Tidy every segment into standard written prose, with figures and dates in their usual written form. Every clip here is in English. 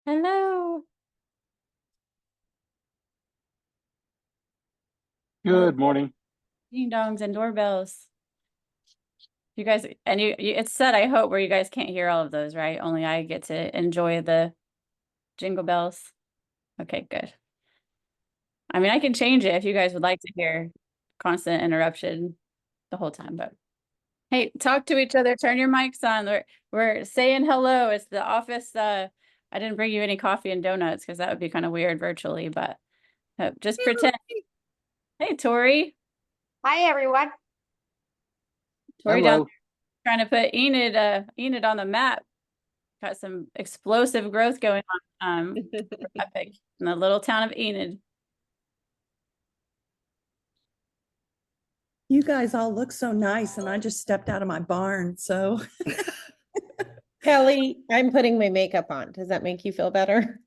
Hello. Good morning. Ding dongs and doorbells. You guys, and it's set, I hope, where you guys can't hear all of those, right? Only I get to enjoy the jingle bells. Okay, good. I mean, I can change it if you guys would like to hear constant interruption the whole time, but hey, talk to each other, turn your mics on. We're saying hello. It's the office. I didn't bring you any coffee and donuts because that would be kind of weird virtually, but just pretend. Hey, Tori. Hi, everyone. Tori down Hello. trying to put Enid on the map. Got some explosive growth going on Epic in the little town of Enid. You guys all look so nice, and I just stepped out of my barn, so Kelly, I'm putting my makeup on. Does that make you feel better?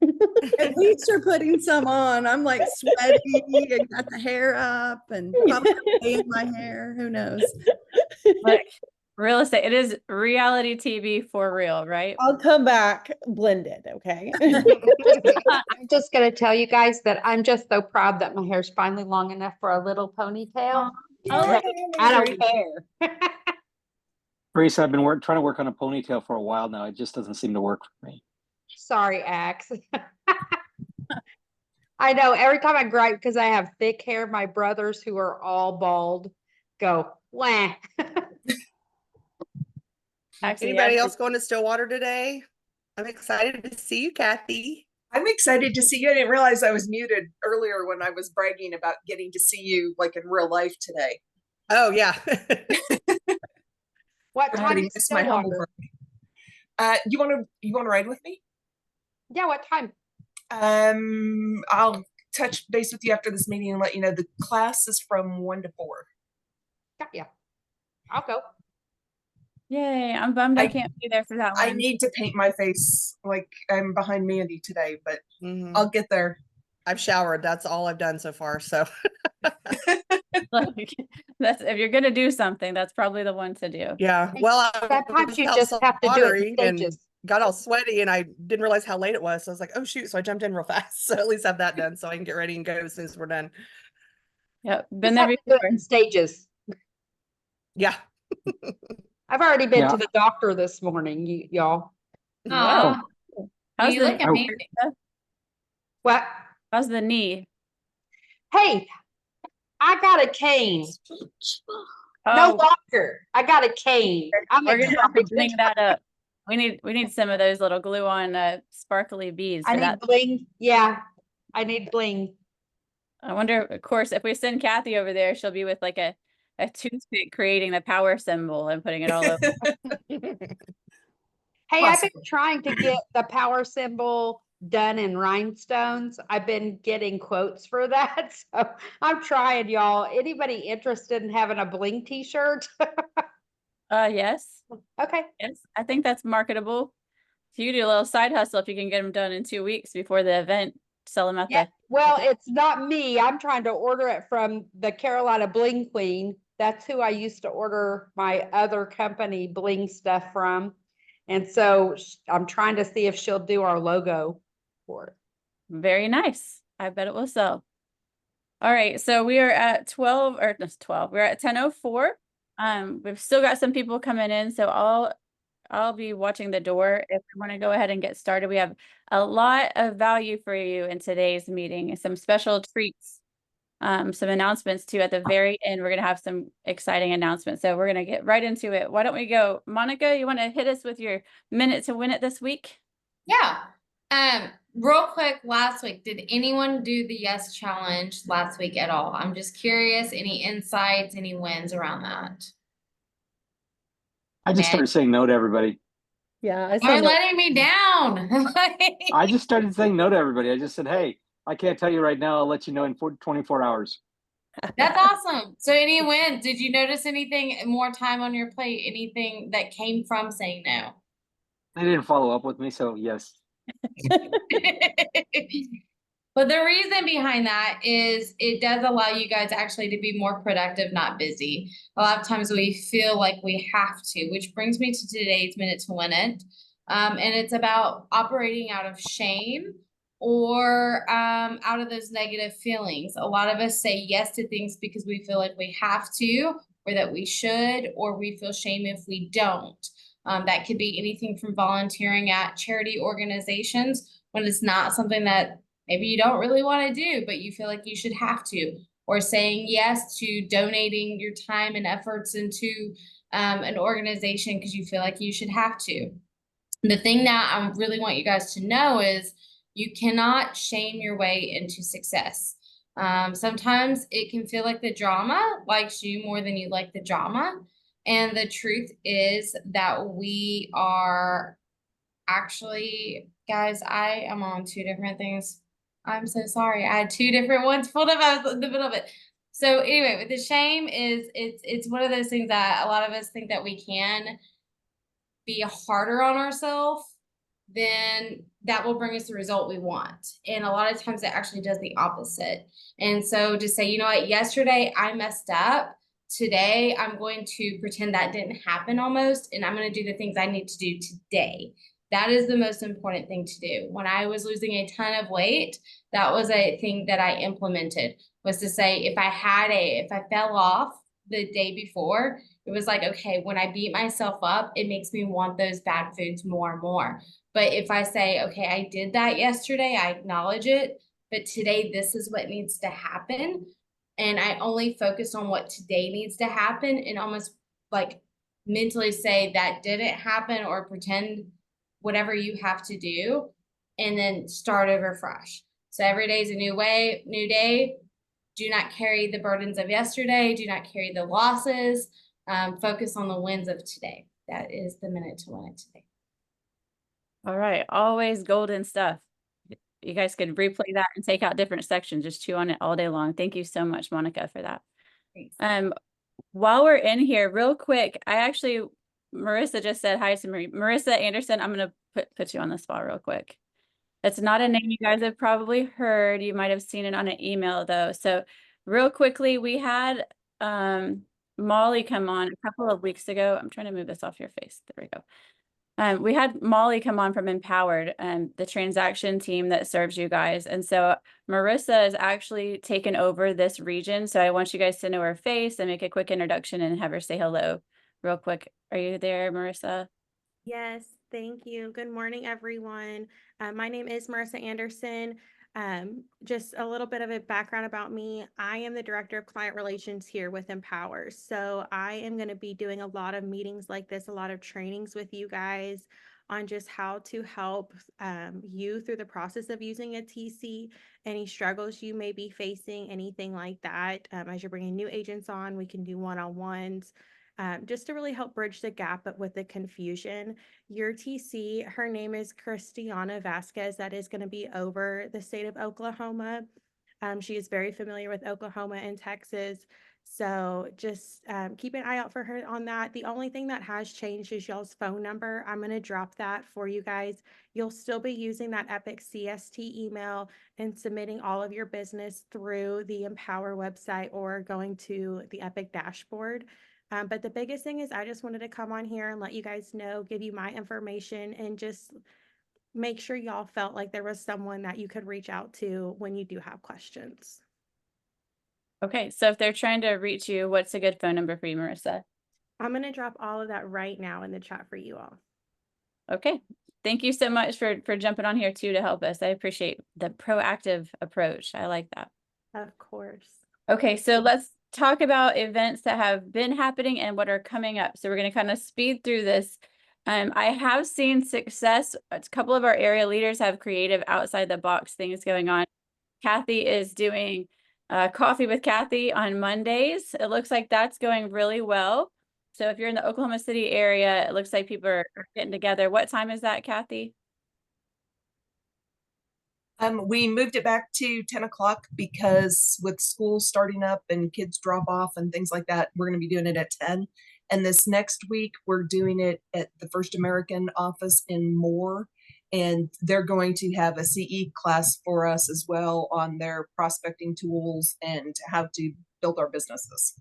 at least you're putting some on. I'm like sweaty and got the hair up and probably in my hair. Who knows? Like real estate, it is reality TV for real, right? I'll come back blended, okay? I'm just going to tell you guys that I'm just so proud that my hair's finally long enough for a little ponytail. Oh, I don't care. Grace, I've been trying to work on a ponytail for a while now. It just doesn't seem to work for me. Sorry, Axe. I know every time I gripe because I have thick hair, my brothers who are all bald go, wah. actually, Anybody else going to Stillwater today? I'm excited to see you, Kathy. I'm excited to see you. I didn't realize I was muted earlier when I was bragging about getting to see you like in real life today. Oh yeah. What time Everybody is missed my humble Stillwater? brag. You want to ride with me? Yeah, what time? I'll touch base with you after this meeting and let you know the class is from 1 to 4. Yeah, I'll go. yay! I'm bummed I I- can't be there for that I one. need to paint my face like I'm behind Mandy today, but Mhm. I'll get there. I've showered. That's all I've done so far. So Like, that's if you're gonna do something, that's probably the one to do. yeah. Well, I Sometimes was you out just have to do it in soldering and stages. got all sweaty and I didn't realize how late it was. So I was like, oh shoot. So I jumped in real fast. So at least have that done so I can get ready and go as soon as we're done. Yep, Just been there have to do it before. in stages. Yeah. I've already been Yeah. to the doctor this morning, y'all. Wow. How's You the look amazing. What? how's the knee? Hey, I got a cane. No Oh, longer. I got a cane. I'm we're gonna have to excited. bling that up. We need some of those little glue on sparkly beads I for need that. bling. Yeah, I need bling. I wonder, of course, if we send Kathy over there, she'll be with like a toothpick creating the power symbol and putting it all over. Hey, I've been Possibly. trying to get the power symbol done in rhinestones. I've been getting quotes for that. So I'm trying, y'all. Anybody interested in having a bling t-shirt? Yes, Okay. yes, I think that's marketable. So you do a little side hustle if you can get them done in 2 weeks before the event. Sell them at Yeah. the. Well, it's not me. I'm trying to order it from the Carolina Bling Queen. That's who I used to order my other company bling stuff from. And so I'm trying to see if she'll do our logo for it. Very nice. I bet it will sell. All right, so we are at 12 or no, 12. We're at 10:04. We've still got some people coming in, so I'll be watching the door if we want to go ahead and get started. We have a lot of value for you in today's meeting, some special treats, some announcements too at the very end. We're gonna have some exciting announcements, so we're gonna get right into it. Why don't we go, Monica? You want to hit us with your minute to win it this week? Yeah. Real quick, last week, did anyone do the yes challenge last week at all? I'm just curious, any insights, any wins around that? I just started saying no to everybody. Yeah, I You're said no. letting me down. I just started saying no to everybody. I just said, hey, I can't tell you right now. I'll let you know in 24 hours. That's awesome. So any wins? Did you notice anything more time on your plate? Anything that came from saying no? They didn't follow up with me, so yes. But the reason behind that is it does allow you guys actually to be more productive, not busy. A lot of times we feel like we have to, which brings me to today's minute to win it. And it's about operating out of shame or out of those negative feelings. A lot of us say yes to things because we feel like we have to, or that we should, or we feel shame if we don't. That could be anything from volunteering at charity organizations when it's not something that maybe you don't really want to do, but you feel like you should have to, or saying yes to donating your time and efforts into an organization because you feel like you should have to. The thing that I really want you guys to know is you cannot shame your way into success. Sometimes it can feel like the drama likes you more than you like the drama. And the truth is that we are actually, guys, I am on 2 different things. I'm so sorry. I had 2 different ones pulled up. I was in the middle of it. So anyway, with the shame is it's one of those things that a lot of us think that we can be harder on ourselves, then that will bring us the result we want. And a lot of times it actually does the opposite. And so to say, you know what, yesterday I messed up. Today I'm going to pretend that didn't happen almost, and I'm going to do the things I need to do today. That is the most important thing to do. When I was losing a ton of weight, that was a thing that I implemented, was to say, if I fell off the day before, it was like, okay, when I beat myself up, it makes me want those bad foods more and more. But if I say, okay, I did that yesterday, I acknowledge it, but today this is what needs to happen. And I only focus on what today needs to happen and almost like mentally say that didn't happen, or pretend whatever you have to do, and then start over fresh. So every day is a new way, new day. Do not carry the burdens of yesterday. Do not carry the losses. Focus on the wins of today. That is the minute to win it today. All right, always golden stuff. You guys could replay that and take out different sections, just chew on it all day long. Thank you so much, Monica, for that. Thanks. While we're in here, real quick, Marissa just said hi to Marie. Marissa Anderson, I'm gonna put you on the spot real quick. That's not a name you guys have probably heard. You might have seen it on an email though. So real quickly, we had Molly come on a couple of weeks ago. I'm trying to move this off your face. There we go. We had Molly come on from Empowered, the transaction team that serves you guys. And so Marissa has actually taken over this region. So I want you guys to know her face and make a quick introduction and have her say hello real quick. Are you there, Marissa? Yes, thank you. Good morning, everyone. My name is Marissa Anderson. Just a little bit of a background about me. I am the Director of Client Relations here with Empower. So I am going to be doing a lot of meetings like this, a lot of trainings with you guys on just how to help you through the process of using a TC, any struggles you may be facing, anything like that. As you're bringing new agents on, we can do one-on-ones. Just to really help bridge the gap with the confusion. Your TC, her name is Christiana Vasquez, that is going to be over the state of Oklahoma. She is very familiar with Oklahoma and Texas. So just keep an eye out for her on that. The only thing that has changed is y'all's phone number. I'm going to drop that for you guys. You'll still be using that Epic CST email and submitting all of your business through the Empower website or going to the Epic dashboard. But the biggest thing is I just wanted to come on here and let you guys know, give you my information, and just make sure y'all felt like there was someone that you could reach out to when you do have questions. Okay, so if they're trying to reach you, what's a good phone number for you, Marissa? I'm going to drop all of that right now in the chat for you all. Okay, thank you so much for jumping on here too to help us. I appreciate the proactive approach. I like that. Of course. Okay, so let's talk about events that have been happening and what are coming up. So we're going to kind of speed through this. I have seen success. A couple of our area leaders have creative outside the box things going on. Kathy is doing Coffee with Kathy on Mondays. It looks like that's going really well. So if you're in the Oklahoma City area, it looks like people are getting together. What time is that, Kathy? We moved it back to 10 o'clock because with school starting up and kids drop off and things like that, we're going to be doing it at 10. And this next week, we're doing it at the First American office in Moore. And they're going to have a CE class for us as well on their prospecting tools and how to build our businesses.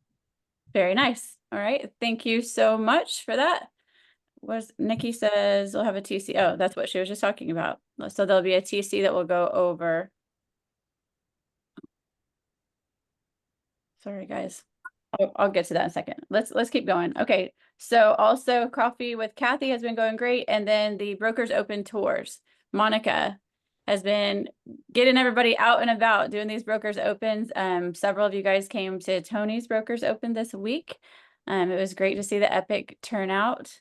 Very nice. All right. Thank you so much for that. was Nikki says we'll have a TC. Oh, that's what she was just talking about. So there'll be a TC that will go over. Sorry, guys. I'll get to that in a second. Let's keep going. Okay. So also Coffee with Kathy has been going great. And then the Brokers Open Tours. Monica has been getting everybody out and about doing these Brokers Opens. Several of you guys came to Tony's Brokers Open this week. It was great to see the epic turnout.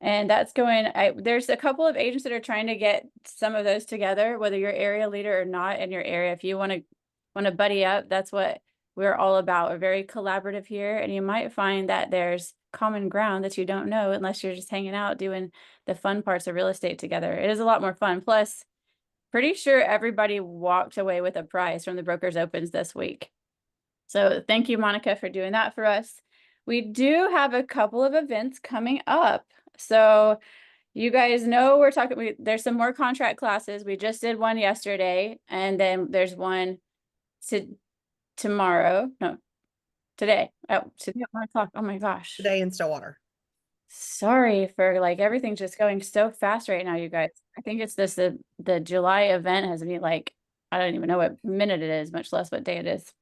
And that's going, there's a couple of agents that are trying to get some of those together, whether you're area leader or not in your area. If you want to buddy up, that's what we're all about. We're very collaborative here, and you might find that there's common ground that you don't know unless you're just hanging out doing the fun parts of real estate together. It is a lot more fun. Plus, pretty sure everybody walked away with a prize from the Brokers Opens this week. So thank you, Monica, for doing that for us. We do have a couple of events coming up. So you guys know we're talking, there's some more contract classes. We just did one yesterday, and then there's one tomorrow. No, today. Oh, today at 1 o'clock. Oh my gosh. Today in Stillwater. Sorry for like everything's just going so fast right now, you guys. I think it's this the July event has me like, I don't even know what minute it is, much less what day it is.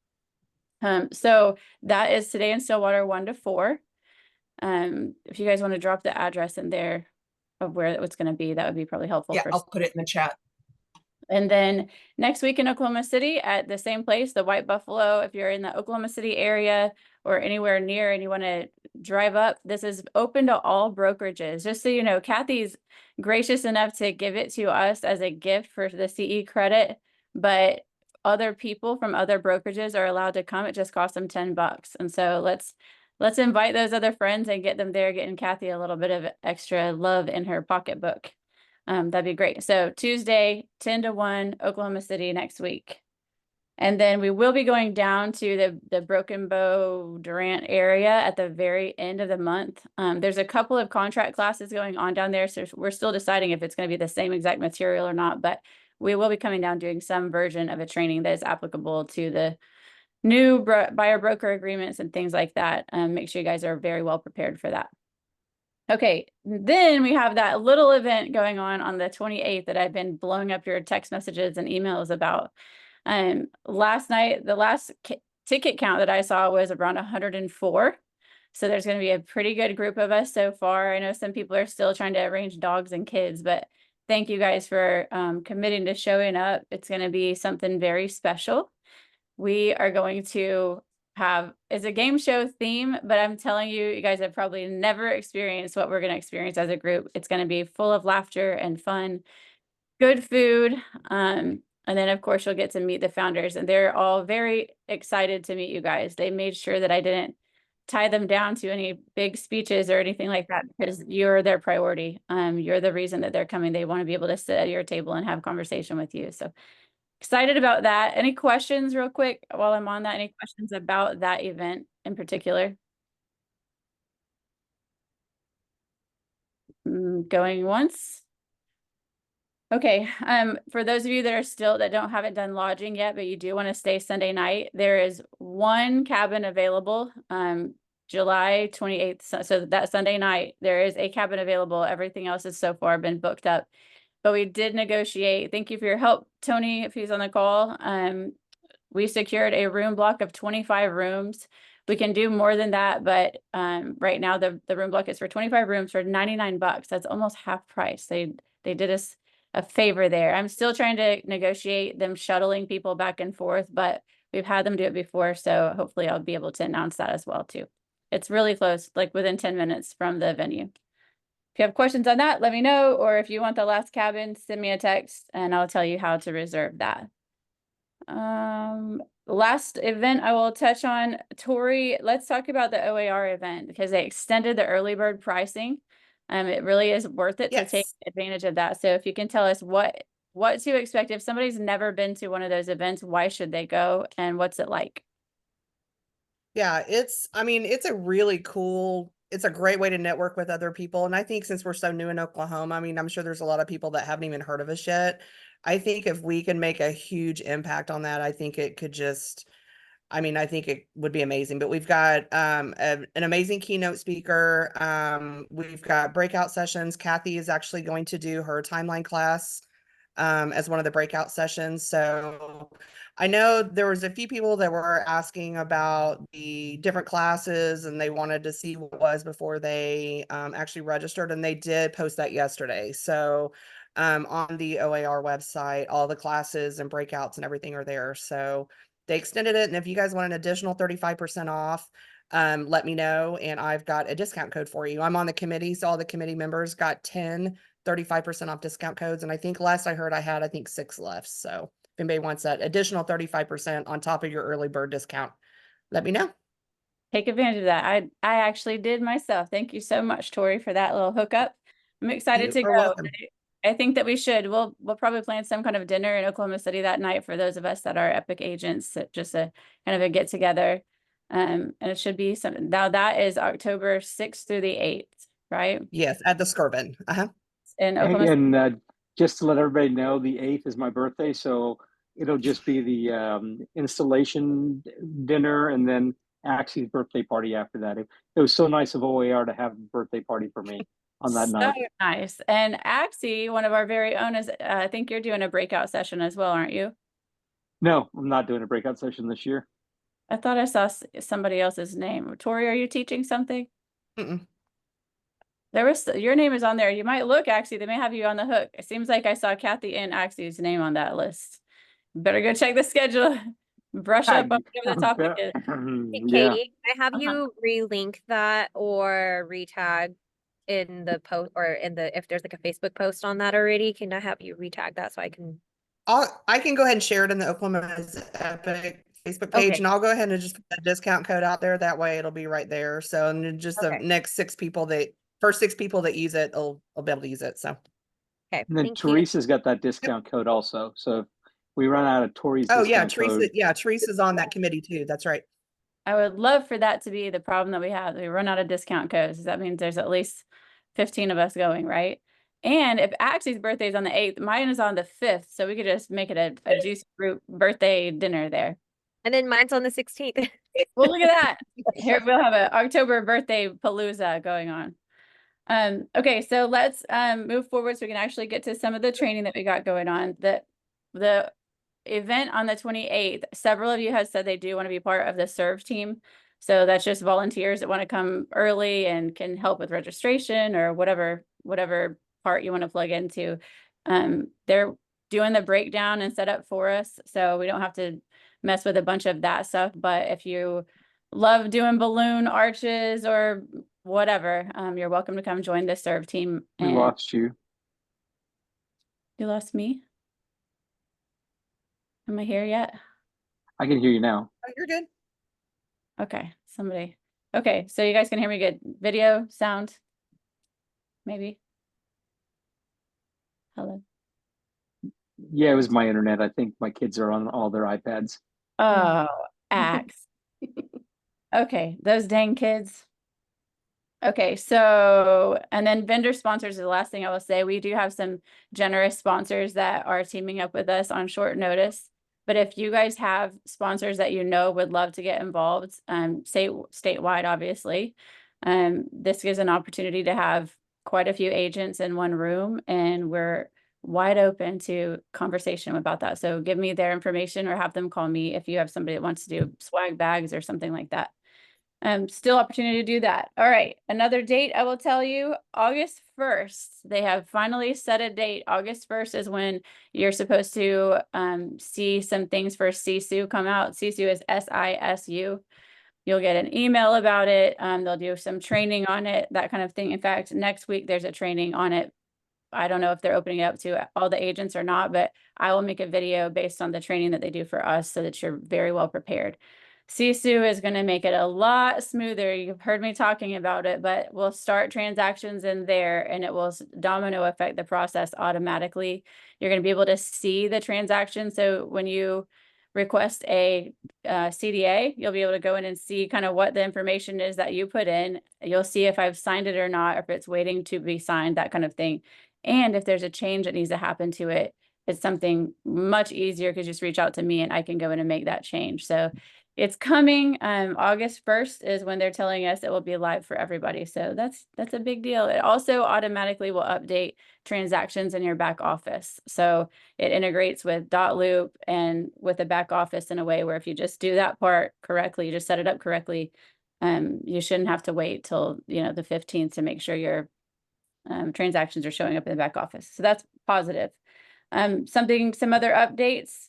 So that is today in Stillwater 1 to 4. If you guys want to drop the address in there of where it's going to be, that would be probably helpful. Yeah, I'll put it in the chat. And then next week in Oklahoma City at the same place, the White Buffalo, if you're in the Oklahoma City area or anywhere near and you want to drive up, this is open to all brokerages. Just so you know, Kathy's gracious enough to give it to us as a gift for the CE credit, but other people from other brokerages are allowed to come. It just costs them $10. And so let's invite those other friends and get them there, getting Kathy a little bit of extra love in her pocketbook. That'd be great. So Tuesday, 10 to 1, Oklahoma City next week. And then we will be going down to the Broken Bow Durant area at the very end of the month. There's a couple of contract classes going on down there. So we're still deciding if it's going to be the same exact material or not, but we will be coming down doing some version of a training that is applicable to the new buyer broker agreements and things like that. Make sure you guys are very well prepared for that. Okay, then we have that little event going on the 28th that I've been blowing up your text messages and emails about. Last night, the last ticket count that I saw was around 104. So there's going to be a pretty good group of us so far. I know some people are still trying to arrange dogs and kids, but thank you guys for committing to showing up. It's going to be something very special. We are going to it's a game show theme, but I'm telling you, you guys have probably never experienced what we're going to experience as a group. It's going to be full of laughter and fun, good food. And then of course you'll get to meet the founders, and they're all very excited to meet you guys. They made sure that I didn't tie them down to any big speeches or anything like that, because you're their priority. You're the reason that they're coming. They want to be able to sit at your table and have conversation with you. So excited about that. Any questions real quick while I'm on that? Any questions about that event in particular? Going once. Okay. For those of you that haven't done lodging yet, but you do want to stay Sunday night, there is one cabin available. July 28th. So that Sunday night, there is a cabin available. Everything else has so far been booked up. But we did negotiate. Thank you for your help, Tony, if he's on the call. We secured a room block of 25 rooms. We can do more than that, but right now the room block is for 25 rooms for $99. That's almost half price. They did us a favor there. I'm still trying to negotiate them shuttling people back and forth, but we've had them do it before, so hopefully I'll be able to announce that as well too. It's really close, like within 10 minutes from the venue. If you have questions on that, let me know. Or if you want the last cabin, send me a text and I'll tell you how to reserve that. Last event I will touch on, Tori, let's talk about the OAR event, because they extended the early bird pricing. It really is worth it to take advantage of that. So if you can tell us what to expect, if somebody's never been to one of those events, why should they go and what's it like? Yeah, it's a really cool, it's a great way to network with other people. And I think since we're so new in Oklahoma, I'm sure there's a lot of people that haven't even heard of us yet. I think if we can make a huge impact on that, I think it could just I mean, I think it would be amazing, but we've got an amazing keynote speaker. We've got breakout sessions. Kathy is actually going to do her timeline class as one of the breakout sessions. So I know there was a few people that were asking about the different classes and they wanted to see what it was before they actually registered, and they did post that yesterday. So on the OAR website, all the classes and breakouts and everything are there. So they extended it. And if you guys want an additional 35% off, let me know. And I've got a discount code for you. I'm on the committee. So all the committee members got 35% off discount codes. And I think last I heard I had, 6 left. So if anybody wants that additional 35% on top of your early bird discount, let me know. Take advantage of that. I actually did myself. Thank you so much, Tori, for that little hookup. I'm excited to You're go. welcome. I think that we should. We'll probably plan some kind of dinner in Oklahoma City that night for those of us that are Epic agents. Just a kind of a get together. And it should be something. Now that is October 6th through the 8th, right? Yes, at the Skirvin. In Hey, Oklahoma City. and just to let everybody know, the 8th is my birthday, so it'll just be the installation dinner and then Axie's birthday party after that. It was so nice of OAR to have a birthday party for me on that So night. nice. And Axie, one of our very own, is I think you're doing a breakout session as well, aren't you? No, I'm not doing a breakout session this year. I thought I saw somebody else's name. Tori, are you teaching something? Mm-mm. There was your name is on there. You might look, actually, they may have you on the hook. It seems like I saw Kathy and Axie's name on that list. Better go check the schedule. Brush up on whatever the topic is. Hey, Yeah, Katie, can I have you relink that or retag in the post or in the, if there's like a Facebook post on that already, can I have you retag that so I can? I can go ahead and share it in the Oklahoma's Epic Facebook page, Okay. and I'll go ahead and just put the discount code out there. That way it'll be right there. So and then just the Okay. next first 6 people that use it will be able to use it. So Okay, and then thank you. Teresa's got that discount code also. So if we run out of Tori's oh yeah, discount code, Teresa's on that committee too. That's right. I would love for that to be the problem that we have. We run out of discount codes. That means there's at least 15 of us going, right? And if Axie's birthday is on the 8th, mine is on the 5th. So we could just make it a juicy group birthday dinner there. And then mine's on the 16th. Well, look at that. Here we'll have an October birthday palooza going on. Okay, so let's move forward so we can actually get to some of the training that we got going on. The event on the 28th, several of you have said they do want to be part of the serve team. So that's just volunteers that want to come early and can help with registration or whatever part you want to plug into. They're doing the breakdown and setup for us, so we don't have to mess with a bunch of that stuff. But if you love doing balloon arches or whatever, you're welcome to come join the serve team. we And lost you. you lost me? Am I here yet? I can hear you now. Oh, you're good. Okay, somebody. Okay, so you guys can hear me good. Video, sound, maybe. Hello. Yeah, it was my internet. I think my kids are on all their iPads. Oh, axe. Okay, those dang kids. Okay, so, and then vendor sponsors is the last thing I will say. We do have some generous sponsors that are teaming up with us on short notice. But if you guys have sponsors that you know would love to get involved, say statewide, obviously, this gives an opportunity to have quite a few agents in one room, and we're wide open to conversation about that. So give me their information or have them call me if you have somebody that wants to do swag bags or something like that. Still opportunity to do that. All right, another date I will tell you, August 1st. They have finally set a date. August 1st is when you're supposed to see some things for SISU come out. SISU is SISU. You'll get an email about it. They'll do some training on it, that kind of thing. In fact, next week there's a training on it. I don't know if they're opening it up to all the agents or not, but I will make a video based on the training that they do for us so that you're very well prepared. SISU is going to make it a lot smoother. You've heard me talking about it, but we'll start transactions in there and it will domino affect the process automatically. You're going to be able to see the transaction. So when you request a CDA, you'll be able to go in and see kind of what the information is that you put in. You'll see if I've signed it or not, or if it's waiting to be signed, that kind of thing. And if there's a change that needs to happen to it, it's something much easier because just reach out to me and I can go in and make that change. So it's coming. August 1st is when they're telling us it will be live for everybody. So that's a big deal. It also automatically will update transactions in your back office. So it integrates with Dotloop and with the back office in a way where if you just do that part correctly, you just set it up correctly, you shouldn't have to wait till, you know, the 15th to make sure your transactions are showing up in the back office. So that's positive. Some other updates.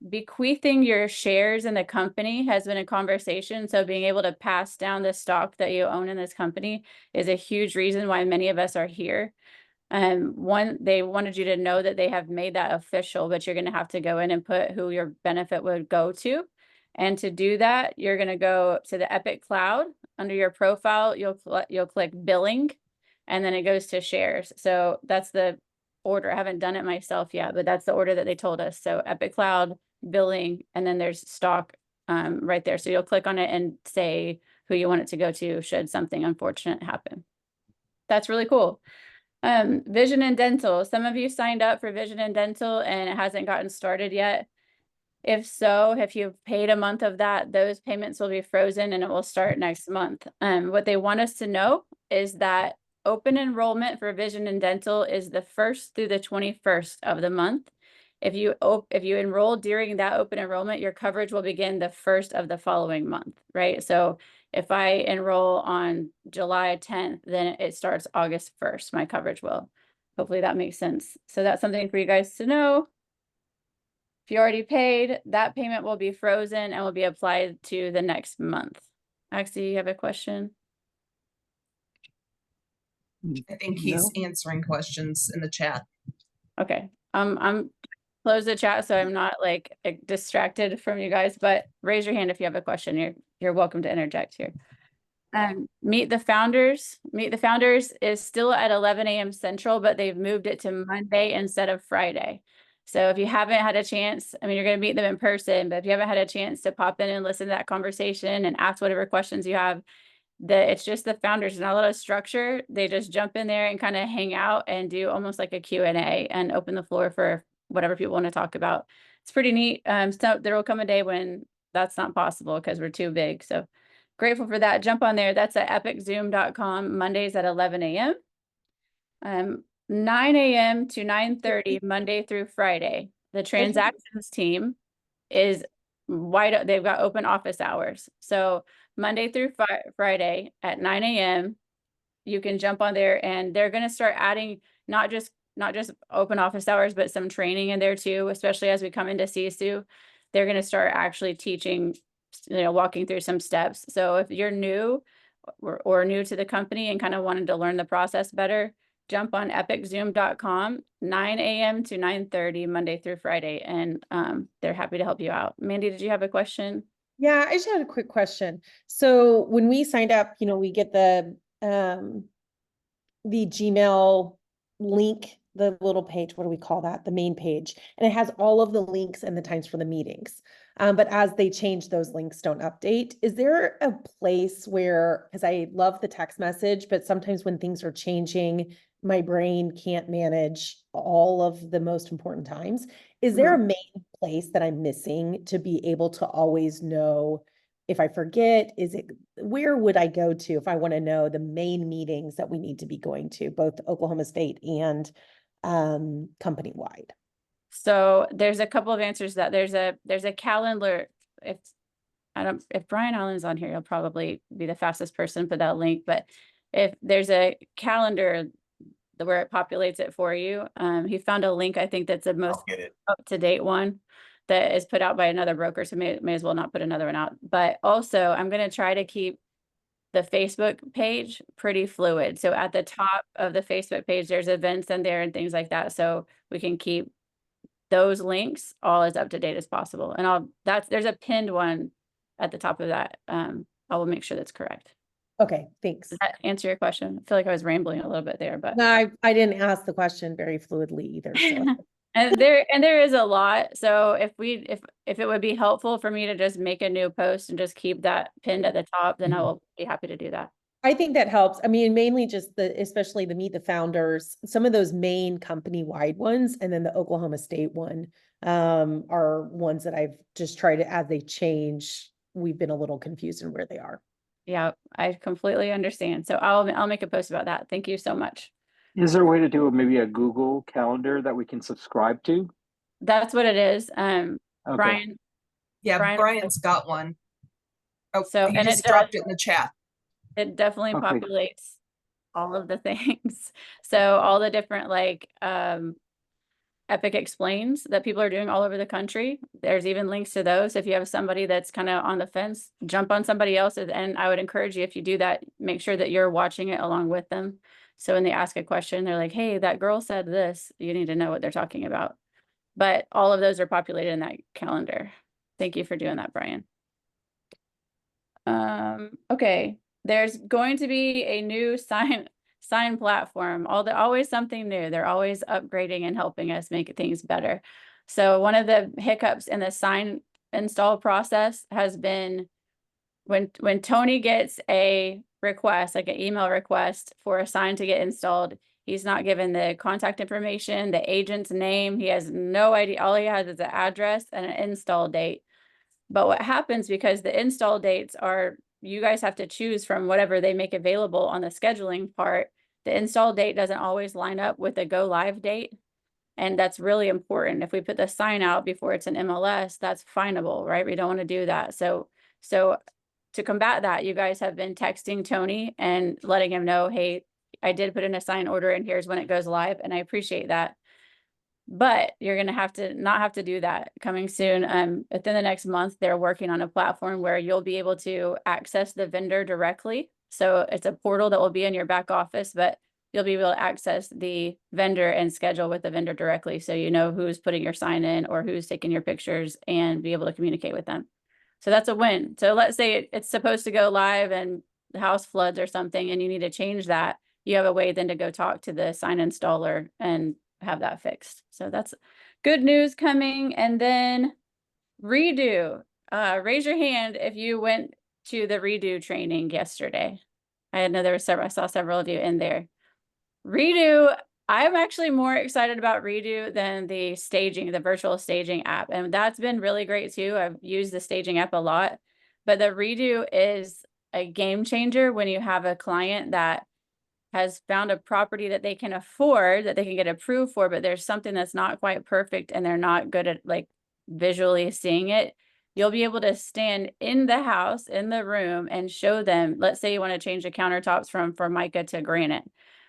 Bequeathing your shares in the company has been a conversation. So being able to pass down the stock that you own in this company is a huge reason why many of us are here. One, they wanted you to know that they have made that official, but you're going to have to go in and put who your benefit would go to. And to do that, you're going to go to the Epic Cloud. Under your profile, you'll click billing, and then it goes to shares. So that's the order. I haven't done it myself yet, but that's the order that they told us. So Epic Cloud, billing, and then there's stock right there. So you'll click on it and say who you want it to go to should something unfortunate happen. That's really cool. Vision and dental. Some of you signed up for vision and dental and it hasn't gotten started yet. If so, if you've paid a month of that, those payments will be frozen and it will start next month. What they want us to know is that open enrollment for vision and dental is the 1st through the 21st of the month. If you enroll during that open enrollment, your coverage will begin the 1st of the following month, right? So if I enroll on July 10th, then it starts August 1st, my coverage will. Hopefully that makes sense. So that's something for you guys to know. If you already paid, that payment will be frozen and will be applied to the next month. Actually, you have a question? I think he's answering questions in the chat. Okay. I'm close the chat so I'm not like distracted from you guys, but raise your hand if you have a question. You're welcome to interject here. Meet the Founders. Meet the Founders is still at 11 a.m. Central, but they've moved it to Monday instead of Friday. So if you haven't had a chance, I mean, you're going to meet them in person, but if you haven't had a chance to pop in and listen to that conversation and ask whatever questions you have, it's just the Founders, not a lot of structure. They just jump in there and kind of hang out and do almost like a Q&A and open the floor for whatever people want to talk about. It's pretty neat. So there will come a day when that's not possible because we're too big. So grateful for that. Jump on there. That's at epiczoom.com, Mondays at 11 a.m. 9 a.m. to 9:30, Monday through Friday. The transactions team is wide. They've got open office hours. So Monday through Friday at 9 a.m. you can jump on there and they're going to start adding not just open office hours, but some training in there too, especially as we come into CSU. They're going to start actually teaching, walking through some steps. So if you're new or new to the company and kind of wanted to learn the process better, jump on epiczoom.com, 9 a.m. to 9:30, Monday through Friday, and they're happy to help you out. Mandy, did you have a question? Yeah, I just had a quick question. So when we signed up, we get the Gmail link, the little page, what do we call that? The main page. And it has all of the links and the times for the meetings. But as they change, those links don't update. Is there a place where, because I love the text message, but sometimes when things are changing, my brain can't manage all of the most important times. Is there a main place that I'm missing to be able to always know if I forget? Where would I go to if I want to know the main meetings that we need to be going to, both Oklahoma State and company-wide? So there's a couple of answers to that. There's a calendar. If Brian Allen's on here, he'll probably be the fastest person for that link. But if there's a calendar where it populates it for you, he found a link, I think that's the most up-to-date one that is put out by another broker. So may as well not put another one out. But also I'm going to try to keep the Facebook page pretty fluid. So at the top of the Facebook page, there's events in there and things like that. So we can keep those links all as up to date as possible. And there's a pinned one at the top of that. I will make sure that's correct. Okay, thanks. Does that answer your question? I feel like I was rambling a little bit there, but No, I didn't ask the question very fluidly either. So. and there is a lot. So if it would be helpful for me to just make a new post and just keep that pinned at the top, then I will be happy to do that. I think that helps. I mean, mainly just especially the Meet the Founders, some of those main company-wide ones, and then the Oklahoma State one are ones that I've just tried to, as they change, we've been a little confused in where they are. Yeah, I completely understand. So I'll make a post about that. Thank you so much. Is there a way to do maybe a Google Calendar that we can subscribe to? That's what it is. Okay. Brian, Yeah, Brian- Brian's got one. Oh, So, he and just it dropped does- it in the chat. it definitely Okay. populates all of the things. So all the different like Epic Explains that people are doing all over the country. There's even links to those. If you have somebody that's kind of on the fence, jump on somebody else's. And I would encourage you, if you do that, make sure that you're watching it along with them. So when they ask a question, they're like, hey, that girl said this. You need to know what they're talking about. But all of those are populated in that calendar. Thank you for doing that, Brian. Okay, there's going to be a new sign platform. Always something new. They're always upgrading and helping us make things better. So one of the hiccups in the sign install process has been when Tony gets a request, like an email request for a sign to get installed, he's not given the contact information, the agent's name. He has no idea. All he has is an address and an install date. But what happens, because the install dates are, you guys have to choose from whatever they make available on the scheduling part. The install date doesn't always line up with the go live date. And that's really important. If we put the sign out before it's an MLS, that's finable, right? We don't want to do that. So to combat that, you guys have been texting Tony and letting him know, hey, I did put in a sign order and here's when it goes live. And I appreciate that. But you're going to have to not have to do that coming soon. Within the next month, they're working on a platform where you'll be able to access the vendor directly. So it's a portal that will be in your back office, but you'll be able to access the vendor and schedule with the vendor directly. So you know who's putting your sign in or who's taking your pictures and be able to communicate with them. So that's a win. So let's say it's supposed to go live and the house floods or something and you need to change that. You have a way then to go talk to the sign installer and have that fixed. So that's good news coming. And then Redo, raise your hand if you went to the Redo training yesterday. I know there were several, I saw several of you in there. Redo, I'm actually more excited about Redo than the staging, the virtual staging app. And that's been really great too. I've used the staging app a lot, but the Redo is a game changer when you have a client that has found a property that they can afford, that they can get approved for, but there's something that's not quite perfect and they're not good at like visually seeing it. You'll be able to stand in the house, in the room and show them, let's say you want to change the countertops from Formica to granite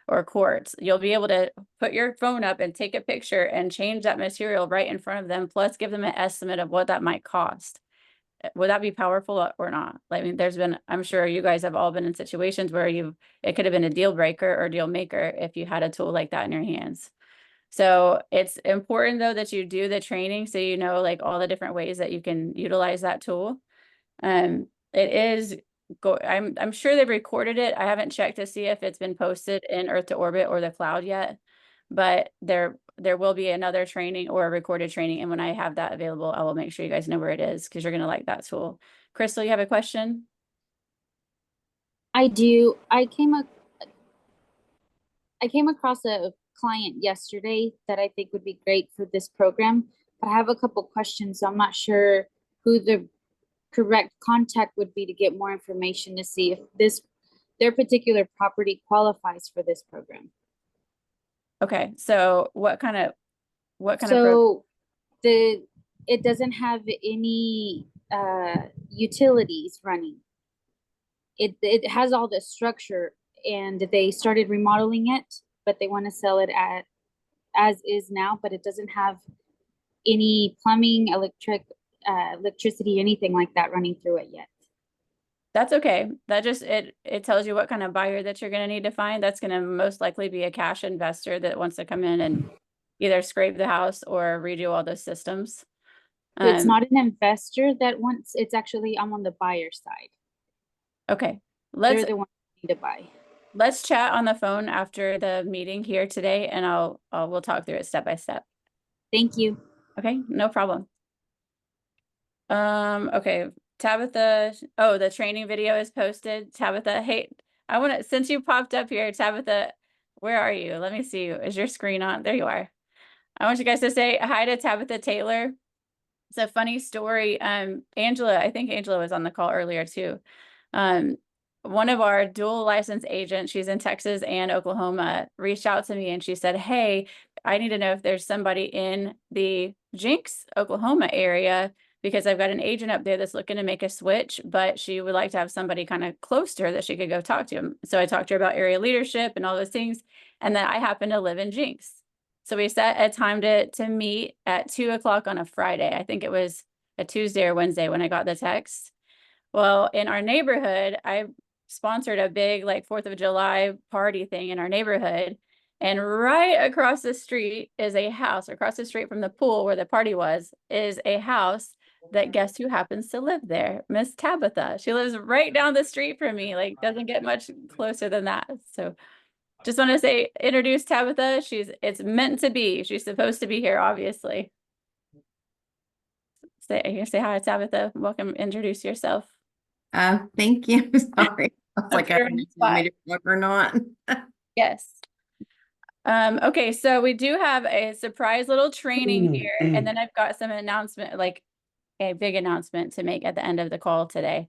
or quartz. You'll be able to put your phone up and take a picture and change that material right in front of them, plus give them an estimate of what that might cost. Would that be powerful or not? I mean, there's been, I'm sure you guys have all been in situations where it could have been a deal breaker or deal maker if you had a tool like that in your hands. So it's important though that you do the training so you know like all the different ways that you can utilize that tool. It is I'm sure they've recorded it. I haven't checked to see if it's been posted in Earth to Orbit or the cloud yet, but there will be another training or a recorded training. And when I have that available, I will make sure you guys know where it is because you're going to like that tool. Crystal, you have a question? I do. I came across a client yesterday that I think would be great for this program, but I have a couple questions. So I'm not sure who the correct contact would be to get more information to see if their particular property qualifies for this program. Okay, so what kind of it doesn't have any utilities running. It has all the structure and they started remodeling it, but they want to sell it as is now, but it doesn't have any plumbing, electricity, anything like that running through it yet. That's okay. That just, it tells you what kind of buyer that you're going to need to find. That's going to most likely be a cash investor that wants to come in and either scrape the house or redo all those systems. So it's not an investor that wants, it's actually, I'm on the buyer side. Okay. They're the ones who need to buy. Let's chat on the phone after the meeting here today and we'll talk through it step by step. Thank you. Okay, no problem. Okay. Tabitha, oh, the training video is posted. Tabitha, hey, since you popped up here, Tabitha, where are you? Let me see you. Is your screen on? There you are. I want you guys to say hi to Tabitha Taylor. So funny story. Angela, I think Angela was on the call earlier too. One of our dual license agents, she's in Texas and Oklahoma, reached out to me and she said, "Hey, I need to know if there's somebody in the Jinx, Oklahoma area, because I've got an agent up there that's looking to make a switch, but she would like to have somebody kind of close to her that she could go talk to him." So I talked to her about area leadership and all those things. And then I happen to live in Jinx. So we set a time to meet at 2 o'clock on a Friday. I think it was a Tuesday or Wednesday when I got the text. Well, in our neighborhood, I sponsored a big like 4th of July party thing in our neighborhood. And right across the street is a house, across the street from the pool where the party was, is a house that guess who happens to live there? Miss Tabitha. She lives right down the street from me, like doesn't get much closer than that. So just want to say, introduce Tabitha. It's meant to be. She's supposed to be here, obviously. Say hi, Tabitha. Welcome. Introduce yourself. Thank you. Sorry. I was like, I don't know if you want me to talk or not. Yes. Okay, so we do have a surprise little training here, and then I've got some announcement, like a big announcement to make at the end of the call today.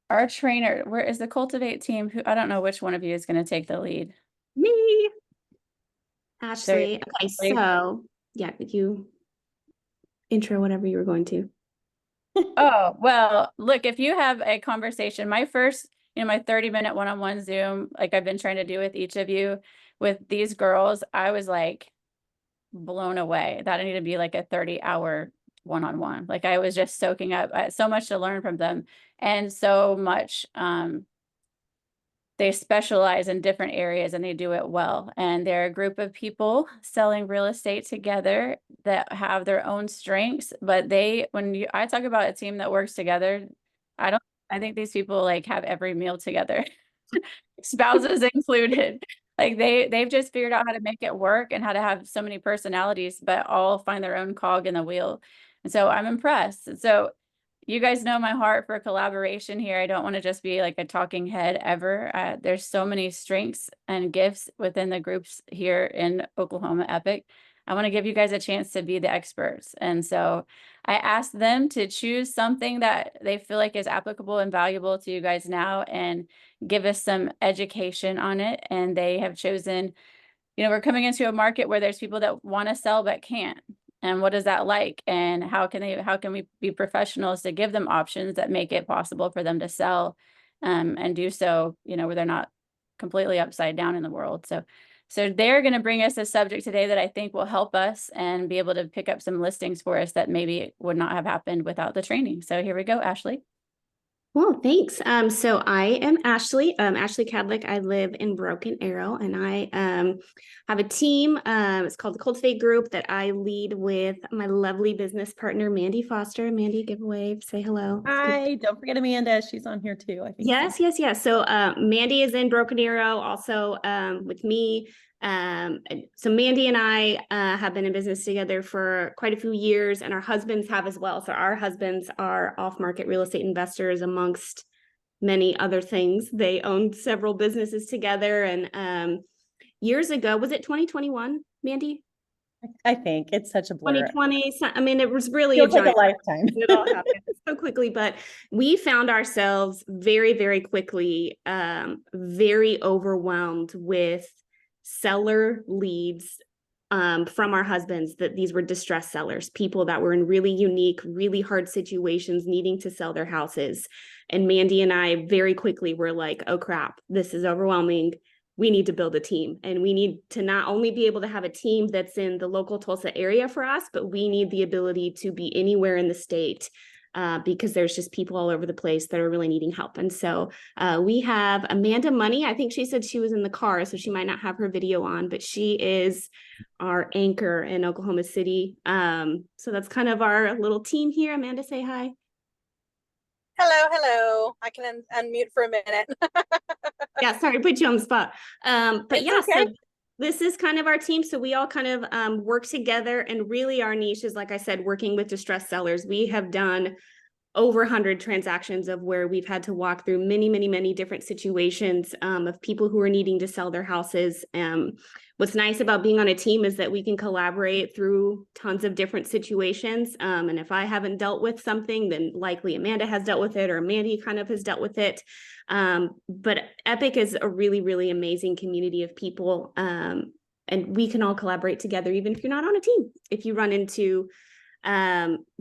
Our trainer, where is the Cultivate team? Who I don't know which one of you is going to take the lead. Me. Ashley. Okay, so yeah, you intro whatever you were going to. Oh, well, look, if you have a conversation, my first, my 30-minute one-on-one Zoom, like I've been trying to do with each of you, with these girls, I was like blown away. That I need to be like a 30-hour one-on-one. Like I was just soaking up so much to learn from them, and so much they specialize in different areas and they do it well. And they're a group of people selling real estate together that have their own strengths, but I talk about a team that works together, I think these people like have every meal together, spouses included. Like they've just figured out how to make it work and how to have so many personalities, but all find their own cog in the wheel. And so I'm impressed. And so you guys know my heart for collaboration here. I don't want to just be like a talking head ever. There's so many strengths and gifts within the groups here in Oklahoma Epic. I want to give you guys a chance to be the experts. And so I asked them to choose something that they feel like is applicable and valuable to you guys now and give us some education on it. And they have chosen, we're coming into a market where there's people that want to sell but can't. And what is that like? And how can we be professionals to give them options that make it possible for them to sell and do so, where they're not completely upside down in the world. So they're going to bring us a subject today that I think will help us and be able to pick up some listings for us that maybe would not have happened without the training. So here we go, Ashley. Well, thanks. So I am Ashley, Ashley Cadlick. I live in Broken Arrow, and I have a team. It's called the Cultivate Group that I lead with my lovely business partner, Mandy Foster. Mandy, give a wave, say hello. Hi, don't forget Amanda. She's on here too, I think. Yes. So Mandy is in Broken Arrow, also with me. So Mandy and I have been in business together for quite a few years, and our husbands have as well. So our husbands are off-market real estate investors, amongst many other things. They owned several businesses together, and years ago, was it 2021, Mandy? I think it's such a blur. 2020. I mean, it was really Feels like a lifetime. It all happened so quickly, but we found ourselves very, very quickly, very overwhelmed with seller leads from our husbands, that these were distressed sellers, people that were in really unique, really hard situations, needing to sell their houses. And Mandy and I very quickly were like, oh crap, this is overwhelming. We need to build a team, and we need to not only be able to have a team that's in the local Tulsa area for us, but we need the ability to be anywhere in the state, because there's just people all over the place that are really needing help. And so we have Amanda Money. I think she said she was in the car, so she might not have her video on, but she is our anchor in Oklahoma City. So that's kind of our little team here. Amanda, say hi. Hello. I can unmute for a minute. Yeah, sorry to put you on the spot. But It's yeah, okay. so this is kind of our team. So we all kind of work together, and really our niche is, like I said, working with distressed sellers. We have done over 100 transactions of where we've had to walk through many, many, many different situations of people who are needing to sell their houses. What's nice about being on a team is that we can collaborate through tons of different situations. And if I haven't dealt with something, then likely Amanda has dealt with it, or Mandy kind of has dealt with it. But Epic is a really, really amazing community of people. And we can all collaborate together, even if you're not on a team, if you run into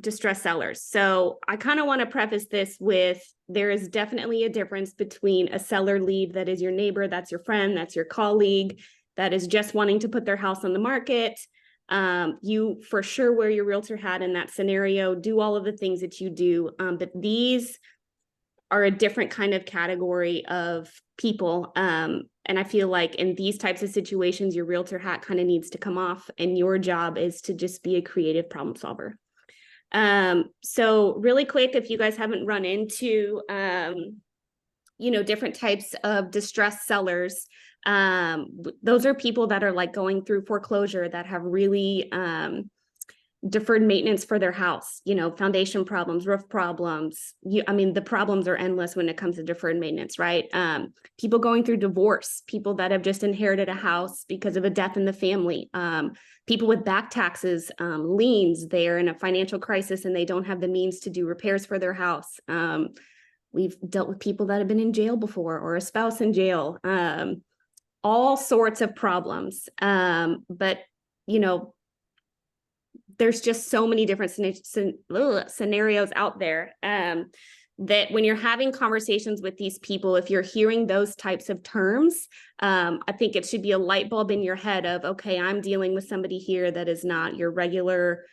distressed sellers. So I kind of want to preface this with, there is definitely a difference between a seller lead that is your neighbor, that's your friend, that's your colleague, that is just wanting to put their house on the market. You for sure wear your realtor hat in that scenario, do all of the things that you do. But these are a different kind of category of people. And I feel like in these types of situations, your realtor hat kind of needs to come off, and your job is to just be a creative problem solver. So really quick, if you guys haven't run into, different types of distressed sellers, those are people that are like going through foreclosure, that have really, deferred maintenance for their house, foundation problems, roof problems. The problems are endless when it comes to deferred maintenance, right? People going through divorce, people that have just inherited a house because of a death in the family, people with back taxes, liens, they're in a financial crisis and they don't have the means to do repairs for their house. We've dealt with people that have been in jail before, or a spouse in jail, all sorts of problems. But there's just so many different scenarios out there, that when you're having conversations with these people, if you're hearing those types of terms, I think it should be a light bulb in your head of, okay, I'm dealing with somebody here that is not your regular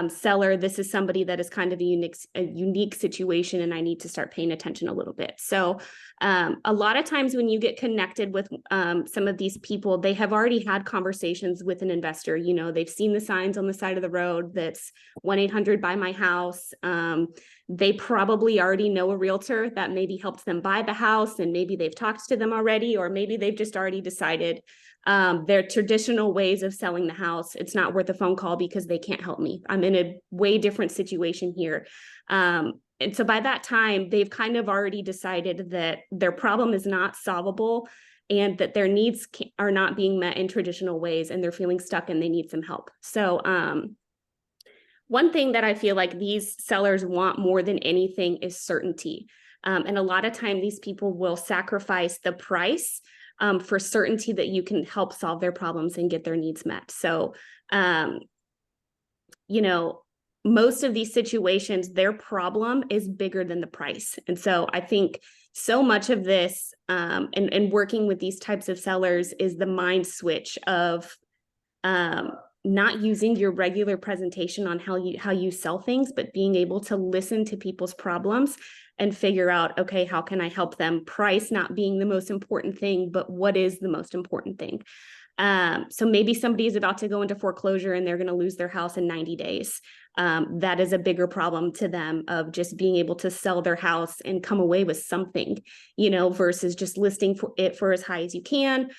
seller. This is somebody that is kind of a unique situation, and I need to start paying attention a little bit. So a lot of times when you get connected with some of these people, they have already had conversations with an investor. They've seen the signs on the side of the road that's 1-800 buy my house. They probably already know a realtor that maybe helped them buy the house, and maybe they've talked to them already, or maybe they've just already decided their traditional ways of selling the house, it's not worth a phone call because they can't help me. I'm in a way different situation here. And so by that time, they've kind of already decided that their problem is not solvable, and that their needs are not being met in traditional ways, and they're feeling stuck and they need some help. So one thing that I feel like these sellers want more than anything is certainty. And a lot of time these people will sacrifice the price for certainty that you can help solve their problems and get their needs met. So, most of these situations, their problem is bigger than the price. And so I think so much of this and working with these types of sellers is the mind switch of not using your regular presentation on how you sell things, but being able to listen to people's problems and figure out, okay, how can I help them? Price not being the most important thing, but what is the most important thing? So maybe somebody is about to go into foreclosure and they're going to lose their house in 90 days. That is a bigger problem to them of just being able to sell their house and come away with something, versus just listing it for as high as you can.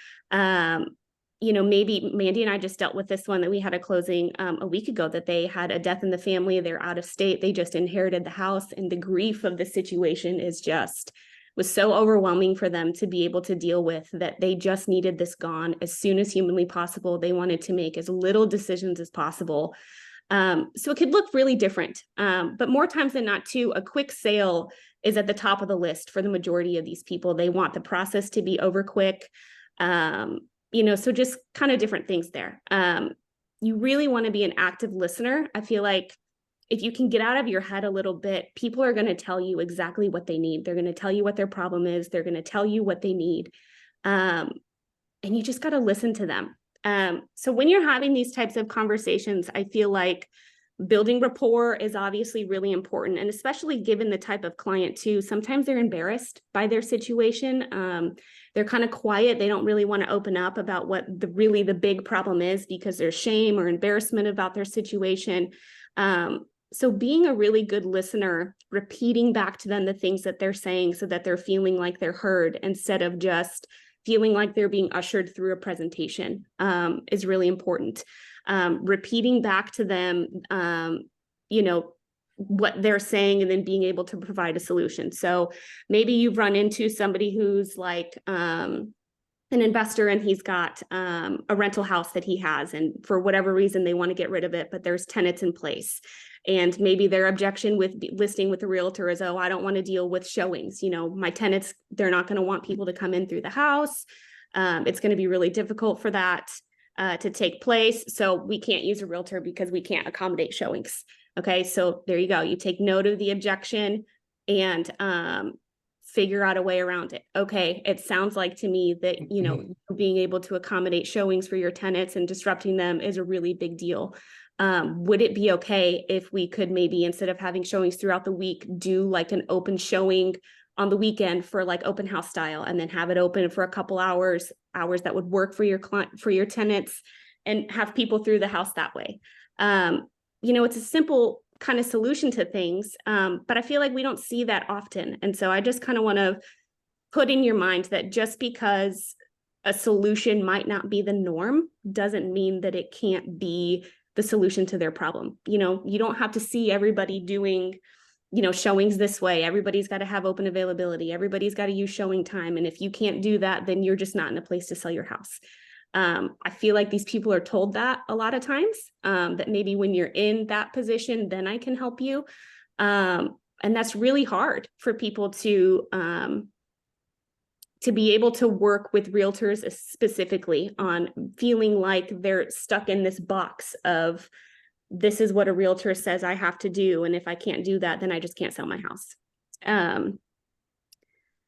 Maybe Mandy and I just dealt with this one that we had a closing a week ago, that they had a death in the family. They're out of state. They just inherited the house, and the grief of the situation was so overwhelming for them to be able to deal with, that they just needed this gone as soon as humanly possible. They wanted to make as little decisions as possible. So it could look really different. But more times than not too, a quick sale is at the top of the list for the majority of these people. They want the process to be over quick. So just kind of different things there. You really want to be an active listener. I feel like if you can get out of your head a little bit, people are going to tell you exactly what they need. They're going to tell you what their problem is. They're going to tell you what they need. And you just got to listen to them. So when you're having these types of conversations, I feel like building rapport is obviously really important. And especially given the type of client too, sometimes they're embarrassed by their situation. They're kind of quiet. They don't really want to open up about what the big problem is, because there's shame or embarrassment about their situation. So being a really good listener, repeating back to them the things that they're saying so that they're feeling like they're heard, instead of just feeling like they're being ushered through a presentation, is really important. Repeating back to them, what they're saying and then being able to provide a solution. So maybe you've run into somebody who's like an investor and he's got a rental house that he has, and for whatever reason they want to get rid of it, but there's tenants in place. And maybe their objection with listing with the realtor is, oh, I don't want to deal with showings. You know, my tenants, they're not going to want people to come in through the house. It's going to be really difficult for that to take place. So we can't use a realtor because we can't accommodate showings. Okay, so there you go. You take note of the objection and figure out a way around it. Okay, it sounds like to me that, you know, being able to accommodate showings for your tenants and disrupting them is a really big deal. Would it be okay if we could maybe, instead of having showings throughout the week, do like an open showing on the weekend for like open house style, and then have it open for a couple hours that would work for your client, for your tenants, and have people through the house that way? You know, it's a simple kind of solution to things, but I feel like we don't see that often. And so I just kind of want to put in your mind that just because a solution might not be the norm doesn't mean that it can't be the solution to their problem. You know, you don't have to see everybody doing, you know, showings this way. Everybody's got to have open availability. Everybody's got to use showing time. And if you can't do that, then you're just not in a place to sell your house. I feel like these people are told that a lot of times, that maybe when you're in that position, then I can help you. And that's really hard for people to be able to work with realtors specifically on feeling like they're stuck in this box of, this is what a realtor says I have to do. And if I can't do that, then I just can't sell my house.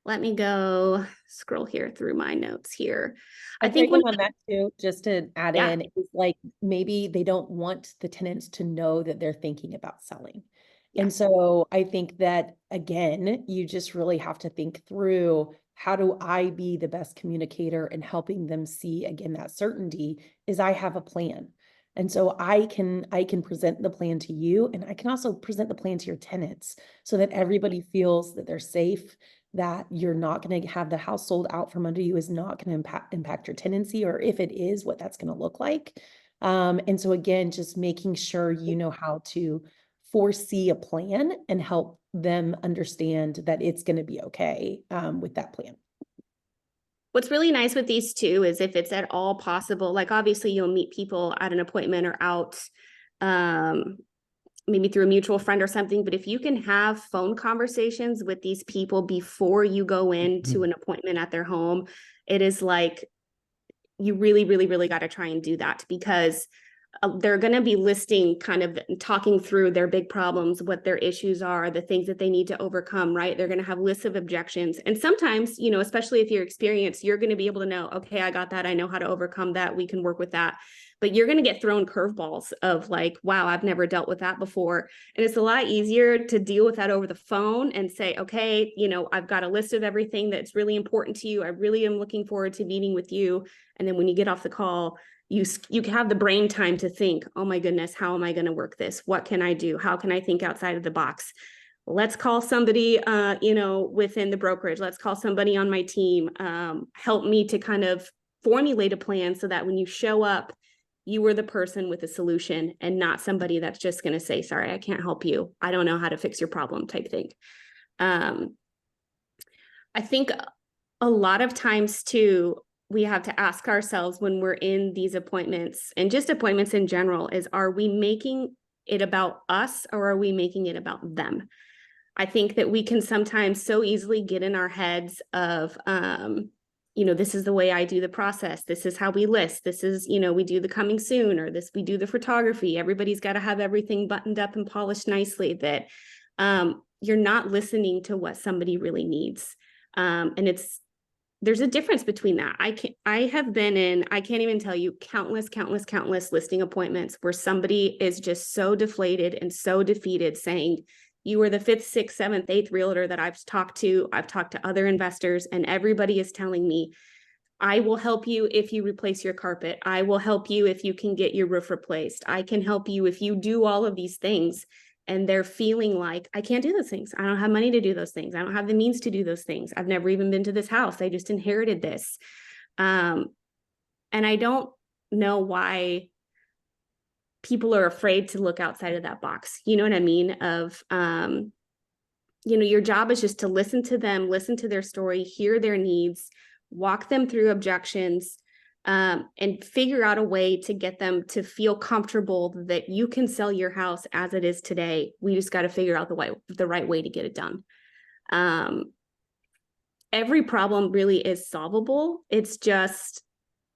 Let me go scroll here through my notes here. I think on that too, just to add Yeah. in, is like maybe they don't want the tenants to know that they're thinking about selling. Yeah. And so I think that, again, you just really have to think through, how do I be the best communicator in helping them see, again, that certainty is I have a plan. And so I can present the plan to you, and I can also present the plan to your tenants so that everybody feels that they're safe, that you're not going to have the house sold out from under you is not going to impact your tenancy, or if it is, what that's going to look like. And so again, just making sure you know how to foresee a plan and help them understand that it's going to be okay with that plan. What's really nice with these two is if it's at all possible, like obviously you'll meet people at an appointment or out, maybe through a mutual friend or something, but if you can have phone conversations with these people before you go into an appointment at their home, it is like, you really, really, really got to try and do that, because they're going to be listing, kind of talking through their big problems, what their issues are, the things that they need to overcome, right? They're going to have lists of objections. And sometimes, you know, especially if you're experienced, you're going to be able to know, okay, I got that. I know how to overcome that. We can work with that. But you're going to get thrown curveballs of like, wow, I've never dealt with that before. And it's a lot easier to deal with that over the phone and say, okay, you know, I've got a list of everything that's really important to you. I really am looking forward to meeting with you. And then when you get off the call, you have the brain time to think, oh my goodness, how am I going to work this? What can I do? How can I think outside of the box? Let's call somebody, you know, within the brokerage. Let's call somebody on my team. Help me to kind of formulate a plan so that when you show up, you were the person with a solution and not somebody that's just going to say, sorry, I can't help you. I don't know how to fix your problem type thing. I think a lot of times too, we have to ask ourselves when we're in these appointments, and just appointments in general, is, are we making it about us or are we making it about them? I think that we can sometimes so easily get in our heads of, you know, this is the way I do the process. This is how we list. This is, you know, we do the coming soon, or this, we do the photography. Everybody's got to have everything buttoned up and polished nicely, that you're not listening to what somebody really needs. And there's a difference between that. I have been in, I can't even tell you, countless listing appointments where somebody is just so deflated and so defeated, saying, you were the 5th, 6th, 7th, 8th realtor that I've talked to. I've talked to other investors, and everybody is telling me, I will help you if you replace your carpet. I will help you if you can get your roof replaced. I can help you if you do all of these things. And they're feeling like, I can't do those things. I don't have money to do those things. I don't have the means to do those things. I've never even been to this house. I just inherited this. And I don't know why people are afraid to look outside of that box. You know what I mean? Of, you know, your job is just to listen to them, listen to their story, hear their needs, walk them through objections, and figure out a way to get them to feel comfortable that you can sell your house as it is today. We just got to figure out the right way to get it done. Every problem really is solvable. It's just,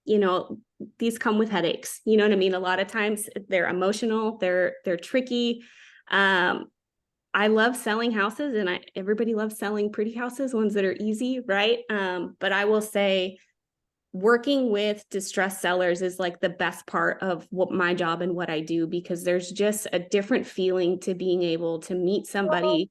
you know, these come with headaches. You know what I mean? A lot of times they're emotional, they're tricky. I love selling houses, and everybody loves selling pretty houses, ones that are easy, right? But I will say working with distressed sellers is like the best part of what my job and what I do, because there's just a different feeling to being able to meet somebody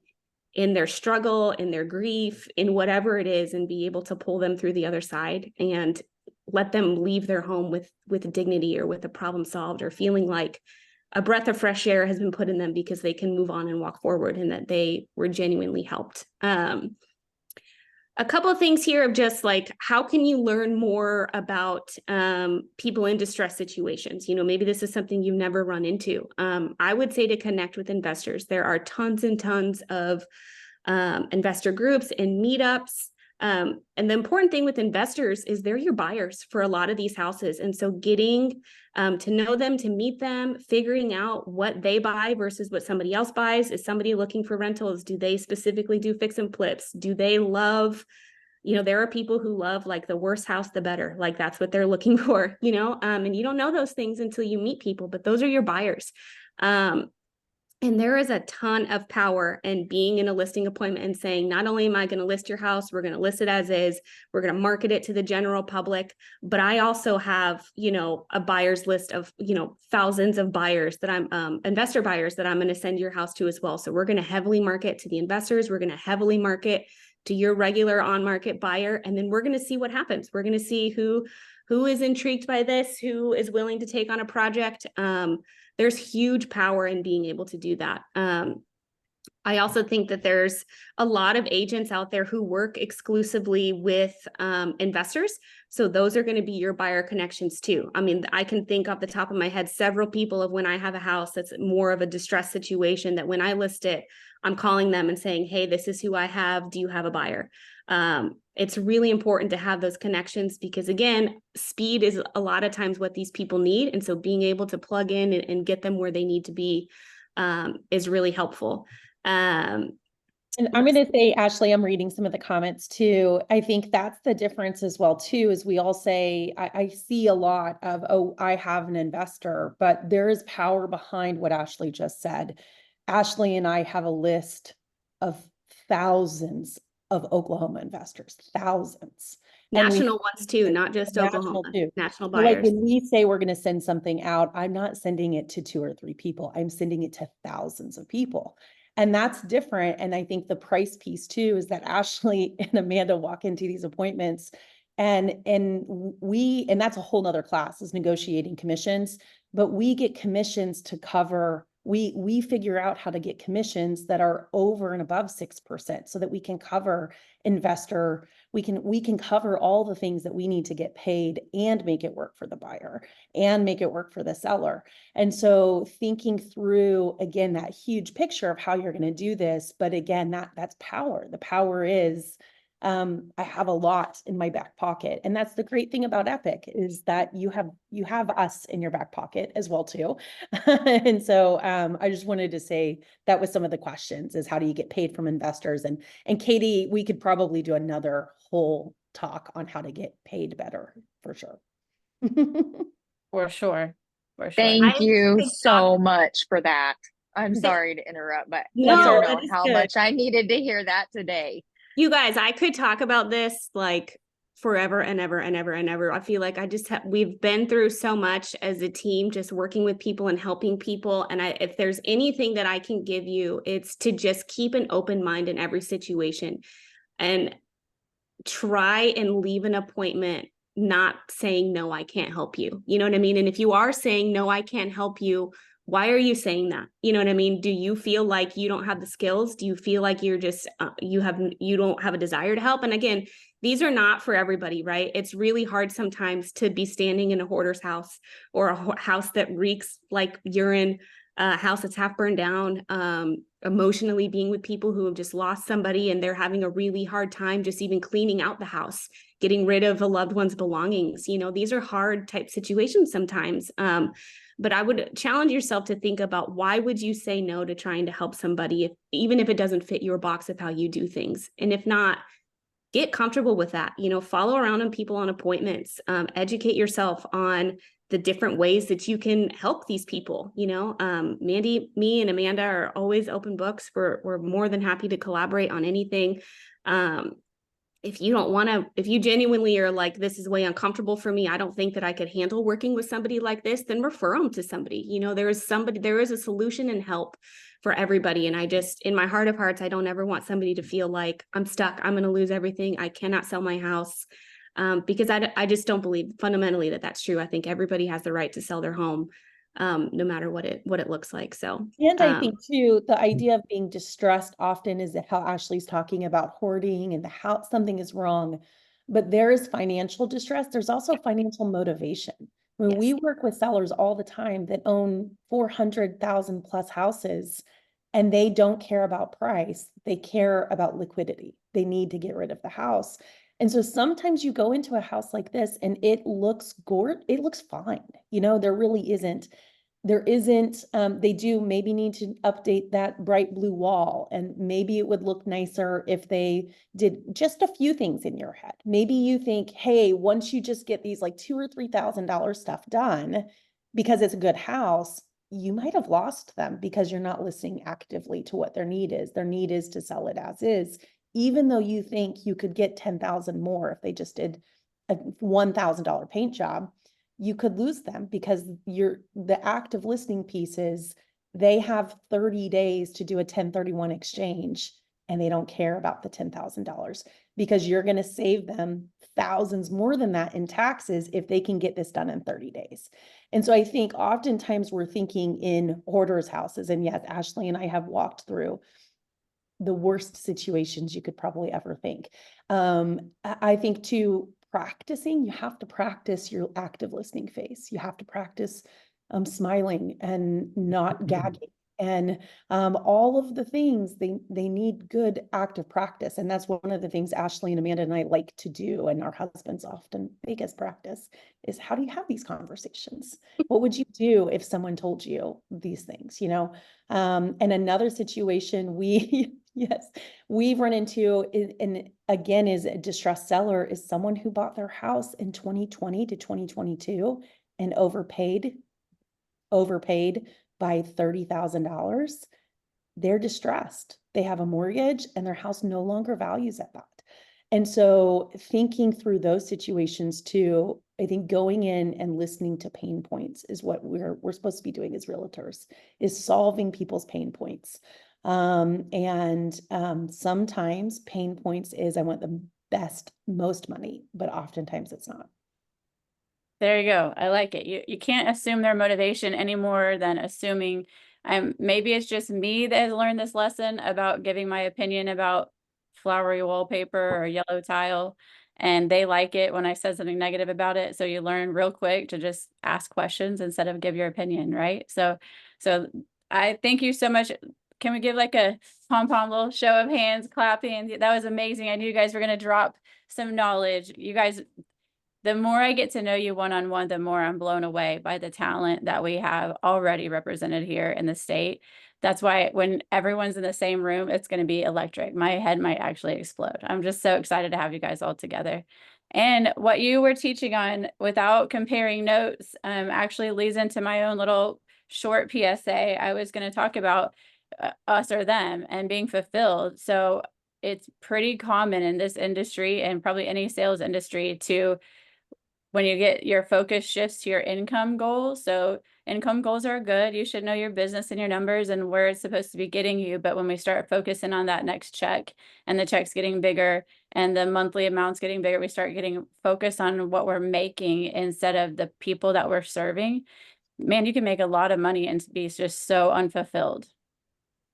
in their struggle, in their grief, in whatever it is, and be able to pull them through the other side and let them leave their home with dignity, or with a problem solved, or feeling like a breath of fresh air has been put in them because they can move on and walk forward, and that they were genuinely helped. A couple of things here of just like, how can you learn more about people in distress situations? You know, maybe this is something you've never run into. I would say to connect with investors. There are tons and tons of investor groups and meetups. And the important thing with investors is they're your buyers for a lot of these houses. And so getting to know them, to meet them, figuring out what they buy versus what somebody else buys. Is somebody looking for rentals? Do they specifically do fix and flips? Do they love, you know, there are people who love like the worse house, the better, like that's what they're looking for, you know, and you don't know those things until you meet people, but those are your buyers. And there is a ton of power in being in a listing appointment and saying, not only am I going to list your house, we're going to list it as is, we're going to market it to the general public, but I also have, you know, a buyer's list of, you know, thousands of buyers that I'm, investor buyers that I'm going to send your house to as well. So we're going to heavily market to the investors. We're going to heavily market to your regular on-market buyer. And then we're going to see what happens. We're going to see who is intrigued by this, who is willing to take on a project. There's huge power in being able to do that. I also think that there's a lot of agents out there who work exclusively with investors. So those are going to be your buyer connections too. I mean, I can think off the top of my head, several people of when I have a house that's more of a distressed situation, that when I list it, I'm calling them and saying, hey, this is who I have. Do you have a buyer? It's really important to have those connections, because again, speed is a lot of times what these people need. And so being able to plug in and get them where they need to be is really helpful. And I'm going to say, Ashley, I'm reading some of the comments too. I think that's the difference as well too, is we all say, I see a lot of, oh, I have an investor, but there is power behind what Ashley just said. Ashley and I have a list of thousands of Oklahoma investors, thousands. National ones too, not just Oklahoma, national buyers. Like when we say we're going to send something out, I'm not sending it to 2 or 3 people. I'm sending it to thousands of people. And that's different. And I think the price piece too is that Ashley and Amanda walk into these appointments and that's a whole nother class, is negotiating commissions, but we get commissions to cover. We figure out how to get commissions that are over and above 6% so that we can cover investor, we can cover all the things that we need to get paid and make it work for the buyer and make it work for the seller. And so thinking through, again, that huge picture of how you're going to do this, but again, that's power. The power is, I have a lot in my back pocket. And that's the great thing about Epic, is that you have us in your back pocket as well too. And so I just wanted to say that was some of the questions, is how do you get paid from investors? And Katie, we could probably do another whole talk on how to get paid better for sure. For sure. Thank you so much for that. I'm sorry to interrupt, but you don't know how much I needed to hear that today. You guys, I could talk about this like forever and ever and ever and ever. I feel like we've been through so much as a team, just working with people and helping people. And if there's anything that I can give you, it's to just keep an open mind in every situation and try and leave an appointment not saying, no, I can't help you. You know what I mean? And if you are saying, no, I can't help you, why are you saying that? You know what I mean? Do you feel like you don't have the skills? Do you feel like you're just, you don't have a desire to help? And again, these are not for everybody, right? It's really hard sometimes to be standing in a hoarder's house or a house that reeks like urine, a house that's half burned down, emotionally being with people who have just lost somebody and they're having a really hard time just even cleaning out the house, getting rid of a loved one's belongings. You know, these are hard type situations sometimes. But I would challenge yourself to think about, why would you say no to trying to help somebody, even if it doesn't fit your box of how you do things? And if not, get comfortable with that. You know, follow around on people on appointments, educate yourself on the different ways that you can help these people. You know, Mandy, me and Amanda are always open books. We're more than happy to collaborate on anything. If you don't want to, if you genuinely are like, this is way uncomfortable for me, I don't think that I could handle working with somebody like this, then refer them to somebody. You know, there is a solution and help for everybody. And I just, in my heart of hearts, I don't ever want somebody to feel like I'm stuck, I'm going to lose everything, I cannot sell my house. Because I just don't believe fundamentally that that's true. I think everybody has the right to sell their home, no matter what it looks like. So, and I think too, the idea of being distressed often is how Ashley's talking about hoarding and how something is wrong, but there is financial distress. There's also financial motivation. When we work with sellers all the time that own 400,000 plus houses, and they don't care about price, they care about liquidity. They need to get rid of the house. And so sometimes you go into a house like this and it looks it looks fine. You know, there really isn't, they do maybe need to update that bright blue wall, and maybe it would look nicer if they did just a few things in your head. Maybe you think, hey, once you just get these like $2,000 or $3,000 stuff done, because it's a good house, you might have lost them because you're not listening actively to what their need is. Their need is to sell it as is, even though you think you could get 10,000 more if they just did a $1,000 paint job. You could lose them because the active listening piece is they have 30 days to do a 1031 exchange, and they don't care about the $10,000 because you're going to save them thousands more than that in taxes if they can get this done in 30 days. And so I think oftentimes we're thinking in hoarders' houses, and yes, Ashley and I have walked through the worst situations you could probably ever think. I think too, practicing, you have to practice your active listening face. You have to practice smiling and not gagging, and all of the things they need good active practice. And that's one of the things Ashley and Amanda and I like to do, and our husbands often biggest practice is, how do you have these conversations? What would you do if someone told you these things, you know? And another situation we've run into, and again, is a distressed seller, is someone who bought their house in 2020 to 2022 and overpaid by $30,000. They're distressed. They have a mortgage and their house no longer values at that. And so thinking through those situations too, I think going in and listening to pain points is what we're supposed to be doing as realtors, is solving people's pain points. Sometimes pain points is, I want the most money, but oftentimes it's not. There you go. I like it. You can't assume their motivation any more than assuming, maybe it's just me that has learned this lesson about giving my opinion about flowery wallpaper or yellow tile, and they like it when I said something negative about it. So you learn real quick to just ask questions instead of give your opinion, right? So I thank you so much. Can we give like a pom-pom little show of hands clapping? That was amazing. I knew you guys were going to drop some knowledge. You guys, the more I get to know you one-on-one, the more I'm blown away by the talent that we have already represented here in the state. That's why when everyone's in the same room, it's going to be electric. My head might actually explode. I'm just so excited to have you guys all together. And what you were teaching on without comparing notes actually leads into my own little short PSA. I was going to talk about us or them and being fulfilled. So it's pretty common in this industry, and probably any sales industry, to, when you get your focus shifts to your income goals. So income goals are good. You should know your business and your numbers and where it's supposed to be getting you. But when we start focusing on that next check, and the check's getting bigger and the monthly amounts getting bigger, we start getting focused on what we're making instead of the people that we're serving. man, you can make a lot of money and be just so unfulfilled.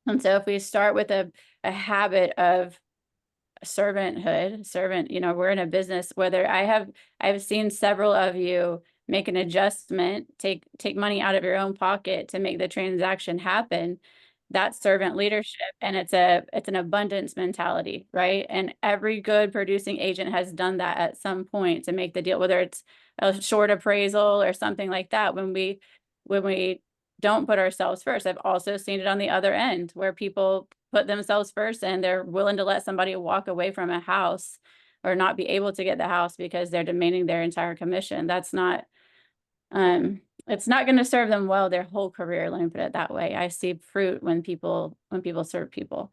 And so if we start with a habit of servant, you know, we're in a business, whether I've seen several of you make an adjustment, take money out of your own pocket to make the transaction happen. That's servant leadership, and it's an abundance mentality, right? And every good producing agent has done that at some point to make the deal, whether it's a short appraisal or something like that. When we don't put ourselves first, I've also seen it on the other end where people put themselves first and they're willing to let somebody walk away from a house or not be able to get the house because they're demanding their entire commission. That's not, it's not going to serve them well their whole career. Let me put it that way. I see fruit when people serve people.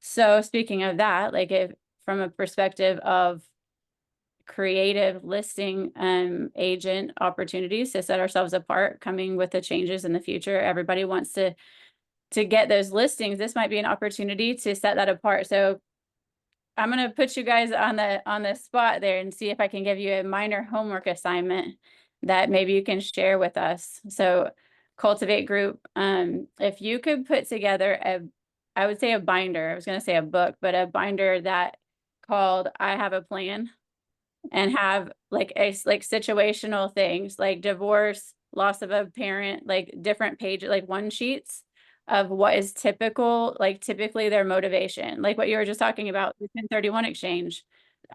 So speaking of that, like if from a perspective of creative listing agent opportunities to set ourselves apart, coming with the changes in the future, everybody wants to get those listings. This might be an opportunity to set that apart. So I'm going to put you guys on the spot there and see if I can give you a minor homework assignment that maybe you can share with us. So Cultivate Group, if you could put together I would say a binder, I was going to say a book, but a binder that called I Have a Plan, and have like situational things like divorce, loss of a parent, like different pages, like one sheets of what is typical, like typically their motivation, like what you were just talking about, the 1031 exchange.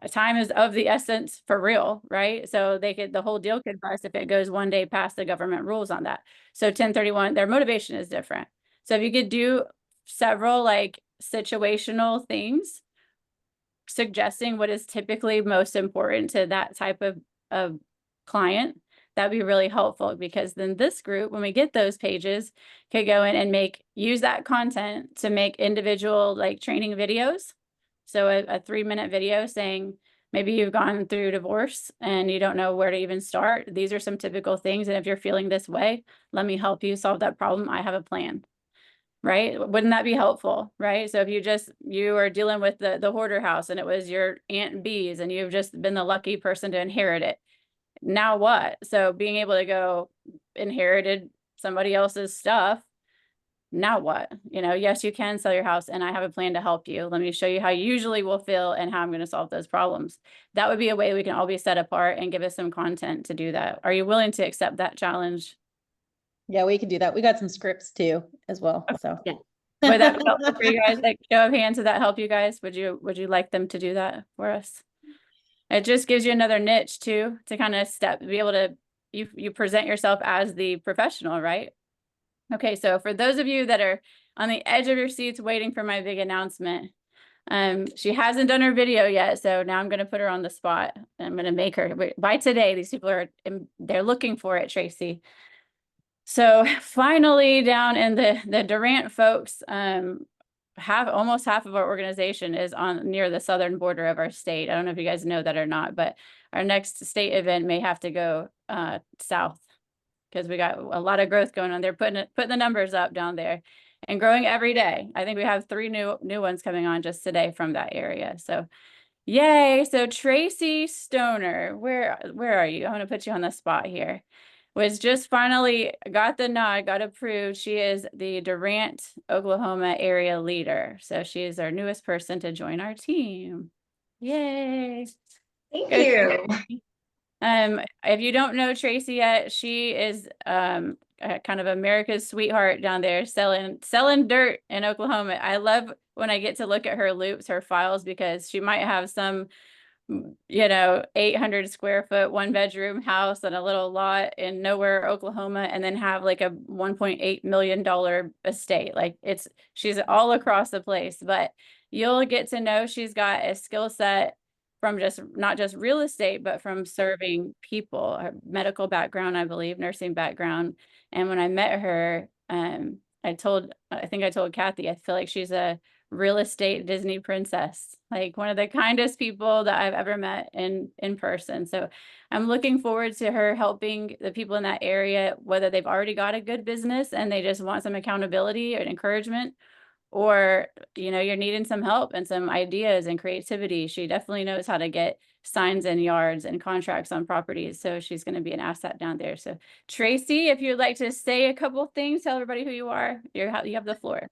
Time is of the essence for real, right? So the whole deal could bust if it goes one day past the government rules on that. So 1031, their motivation is different. So if you could do several like situational things, suggesting what is typically most important to that type of client, that'd be really helpful, because then this group, when we get those pages, could go in and use that content to make individual like training videos. So a 3-minute video saying, maybe you've gone through divorce and you don't know where to even start. These are some typical things. And if you're feeling this way, let me help you solve that problem. I have a plan. Right? Wouldn't that be helpful? Right? So if you are dealing with the hoarder house and it was your Aunt B's and you've just been the lucky person to inherit it. Now what? So being able to go inherited somebody else's stuff. Now what? You know, yes, you can sell your house and I have a plan to help you. Let me show you how you usually will feel and how I'm going to solve those problems. That would be a way we can all be set apart and give us some content to do that. Are you willing to accept that challenge? Yeah, we can do that. We got some scripts too as well. So yeah. Would that be helpful for you guys? Like show of hands, would that help you guys? Would you like them to do that for us? It just gives you another niche too, to kind of be able to, you present yourself as the professional, right? Okay, so for those of you that are on the edge of your seats waiting for my big announcement, she hasn't done her video yet, so now I'm going to put her on the spot. I'm going to make her, by today, these people they're looking for it, Tracy. So finally, down in the Durant folks, almost half of our organization is near the southern border of our state. I don't know if you guys know that or not, but our next state event may have to go south, because we got a lot of growth going on. They're putting the numbers up down there and growing every day. I think we have 3 new ones coming on just today from that area. So yay. So Tracy Stoner, where are you? I'm going to put you on the spot here. Was just finally got the nod, got approved. She is the Durant, Oklahoma area leader. So she is our newest person to join our team. Yay. Thank you. If you don't know Tracy yet, she is kind of America's sweetheart down there selling dirt in Oklahoma. I love when I get to look at her loops, her files, because she might have some 800 square foot 1-bedroom house on a little lot in nowhere, Oklahoma, and then have like a $1.8 million estate. Like she's all across the place, but you'll get to know she's got a skill set from not just real estate, but from serving people, her medical background, I believe, nursing background. And when I met her, I think I told Kathy, I feel like she's a real estate Disney princess, like one of the kindest people that I've ever met in person. So I'm looking forward to her helping the people in that area, whether they've already got a good business and they just want some accountability and encouragement, or you're needing some help and some ideas and creativity. She definitely knows how to get signs in yards and contracts on properties. So she's going to be an asset down there. So Tracy, if you'd like to say a couple things, tell everybody who you are. You have the floor.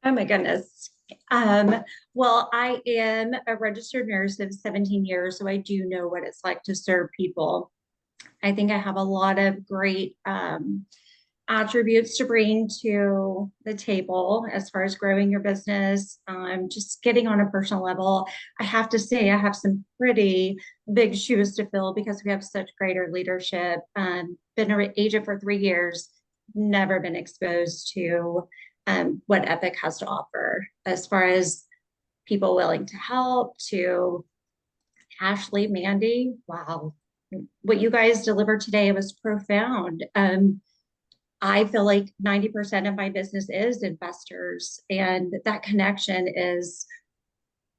Oh my goodness. Well, I am a registered nurse of 17 years, so I do know what it's like to serve people. I think I have a lot of great attributes to bring to the table as far as growing your business, just getting on a personal level. I have to say I have some pretty big shoes to fill because we have such greater leadership. Been an agent for 3 years, never been exposed to what Epic has to offer as far as people willing to help, to Ashley, Mandy. Wow. What you guys delivered today was profound. I feel like 90% of my business is investors, and that connection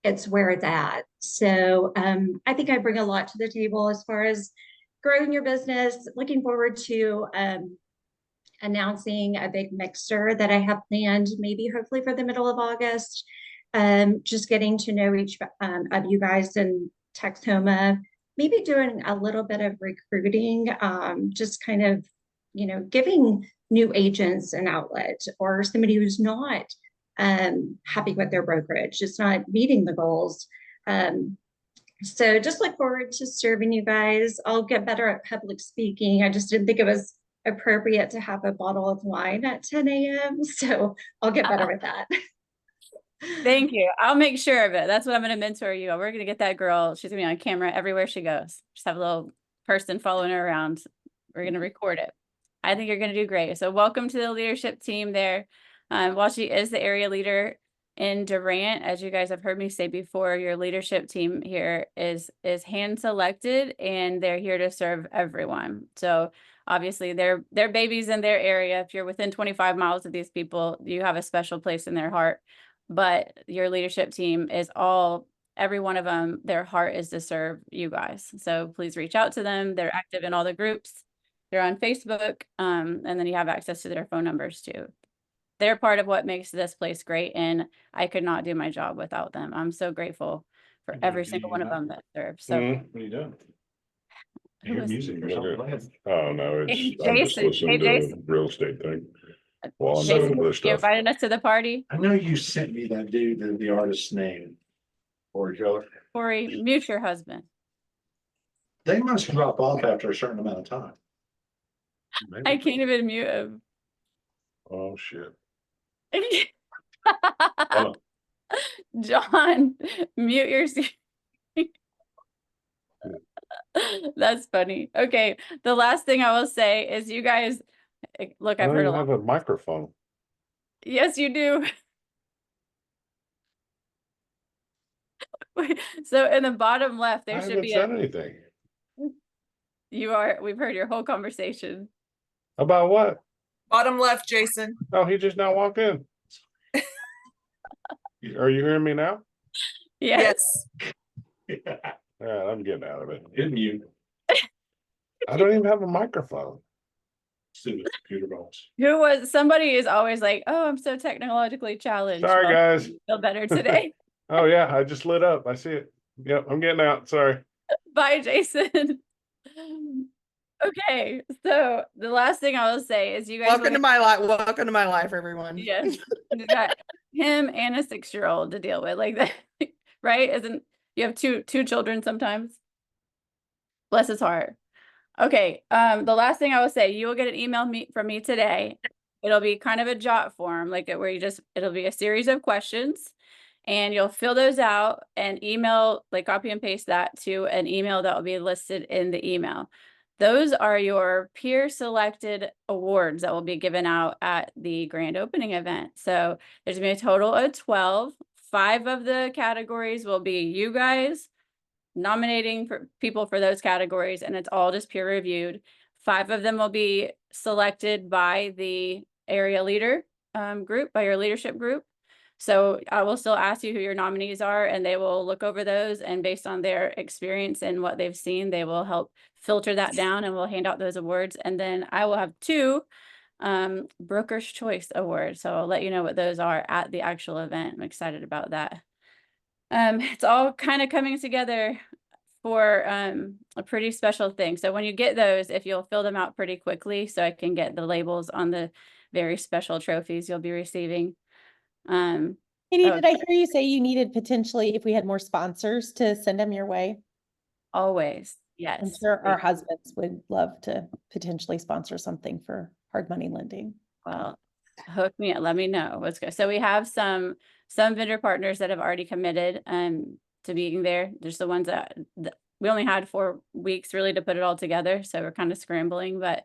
it's where it's at. So I think I bring a lot to the table as far as growing your business. Looking forward to announcing a big mixer that I have planned, maybe hopefully for the middle of August. Just getting to know each of you guys in Texoma, maybe doing a little bit of recruiting, just kind of, giving new agents an outlet, or somebody who's not happy with their brokerage, it's not meeting the goals. So just look forward to serving you guys. I'll get better at public speaking. I just didn't think it was appropriate to have a bottle of wine at 10 a.m. So I'll get better with that. Thank you. I'll make sure of it. That's what I'm going to mentor you. We're going to get that girl. She's going to be on camera everywhere she goes. Just have a little person following her around. We're going to record it. I think you're going to do great. So welcome to the leadership team there. While she is the area leader in Durant, as you guys have heard me say before, your leadership team here is hand selected, and they're here to serve everyone. So obviously they're babies in their area. If you're within 25 miles of these people, you have a special place in their heart. But your leadership team is every one of them, their heart is to serve you guys. So please reach out to them. They're active in all the groups. They're on Facebook. And then you have access to their phone numbers too. They're part of what makes this place great. And I could not do my job without them. I'm so grateful for every single one of them that serve. So what are you doing? I hear music or something. Oh no, I'm just Jason, listening to Jason. the real estate thing. Well, I'm Jason, doing other you stuff. invited us to the party. I know you sent me that dude, the artist's name. Or Keller. Corey, mute your husband. They must drop off after a certain amount of time. I can't even mute him. Oh shit. John, mute your That's funny. Okay. The last thing I will say is you guys, look, I I've don't heard a even lot. have a microphone. Yes, you do. So in the bottom left, there I should haven't be said anything. we've heard your whole conversation. About what? Bottom left, Jason. Oh, he just now walked in. Are you hearing me now? Yes. All right, I'm getting out of it. In mute. I don't even have a microphone. Stupid computer box. Somebody is always like, oh, I'm so technologically challenged. Sorry, Well, guys. feel better today. Oh yeah, I just lit up. I see it. Yep, I'm getting out. Sorry. Bye, Jason. Okay, so the last thing I will say is you guys Welcome to my life. Welcome to my life, everyone. Yes, you got him and a 6-year-old to deal with, like that, right? Isn't you have two children sometimes? Bless his heart. Okay, the last thing I will say, you will get an email from me today. It'll be kind of a jot form, like where it'll be a series of questions. And you'll fill those out and email, like copy and paste that to an email that will be listed in the email. Those are your peer selected awards that will be given out at the grand opening event. So there's gonna be a total of 12. 5 of the categories will be you guys nominating for people for those categories, and it's all just peer reviewed. 5 of them will be selected by the area leader group, by your leadership group. So I will still ask you who your nominees are, and they will look over those, and based on their experience and what they've seen, they will help filter that down, and we'll hand out those awards. And then I will have 2 Broker's Choice awards. So I'll let you know what those are at the actual event. I'm excited about that. It's all kind of coming together for a pretty special thing. So when you get those, if you'll fill them out pretty quickly, so I can get the labels on the very special trophies you'll be receiving. Katie, Oh, did I hear you say you needed potentially, if we had more sponsors, to send them your way? always, I'm yes. sure our husbands would love to potentially sponsor something for hard money lending. Well, hook me up, let me know what's good. So we have some vendor partners that have already committed to being there. There's the ones that we only had 4 weeks really to put it all together, so we're kind of scrambling, but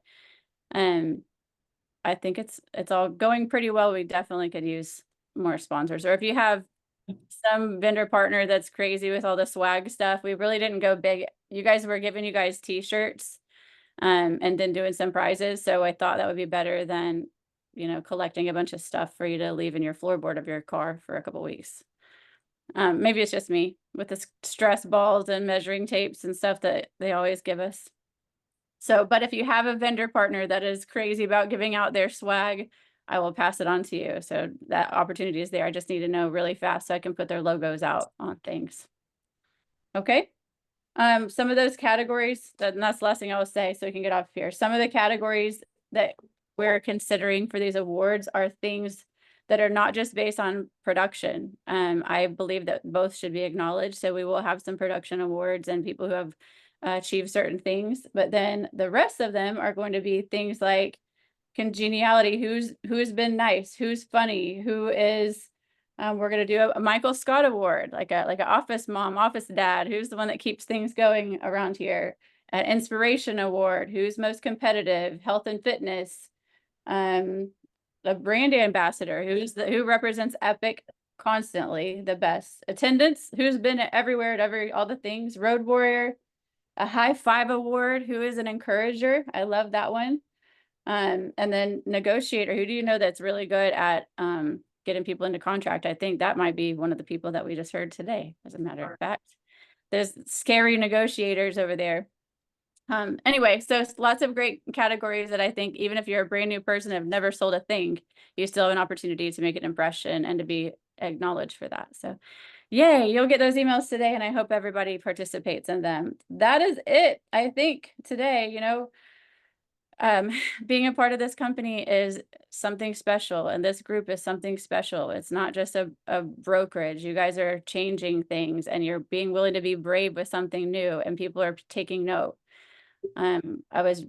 I think it's all going pretty well. We definitely could use more sponsors. Or if you have some vendor partner that's crazy with all the swag stuff, we really didn't go big. You guys were giving you guys t-shirts and then doing some prizes. So I thought that would be better than, you know, collecting a bunch of stuff for you to leave in your floorboard of your car for a couple weeks. Maybe it's just me with the stress balls and measuring tapes and stuff that they always give us. So, but if you have a vendor partner that is crazy about giving out their swag, I will pass it on to you. So that opportunity is there. I just need to know really fast so I can put their logos out on things. Okay. Some of those categories, and that's the last thing I will say so we can get off here. Some of the categories that we're considering for these awards are things that are not just based on production. I believe that both should be acknowledged. So we will have some production awards and people who have achieved certain things, but then the rest of them are going to be things like congeniality, who's been nice, who's funny, who is we're going to do a Michael Scott award, like an office mom, office dad, who's the one that keeps things going around here. An inspiration award, who's most competitive, health and fitness, a brand ambassador, who represents Epic constantly the best, attendance, who's been everywhere at all the things, road warrior, a high five award, who is an encourager. I love that one. And then negotiator, who do you know that's really good at getting people into contract? I think that might be one of the people that we just heard today, as a matter of fact. There's scary negotiators over there. Anyway, so lots of great categories that I think even if you're a brand new person, have never sold a thing, you still have an opportunity to make an impression and to be acknowledged for that. So yay, you'll get those emails today, and I hope everybody participates in them. That is it, I think, today. You know, being a part of this company is something special, and this group is something special. It's not just a brokerage. You guys are changing things, and you're being willing to be brave with something new, and people are taking note. I was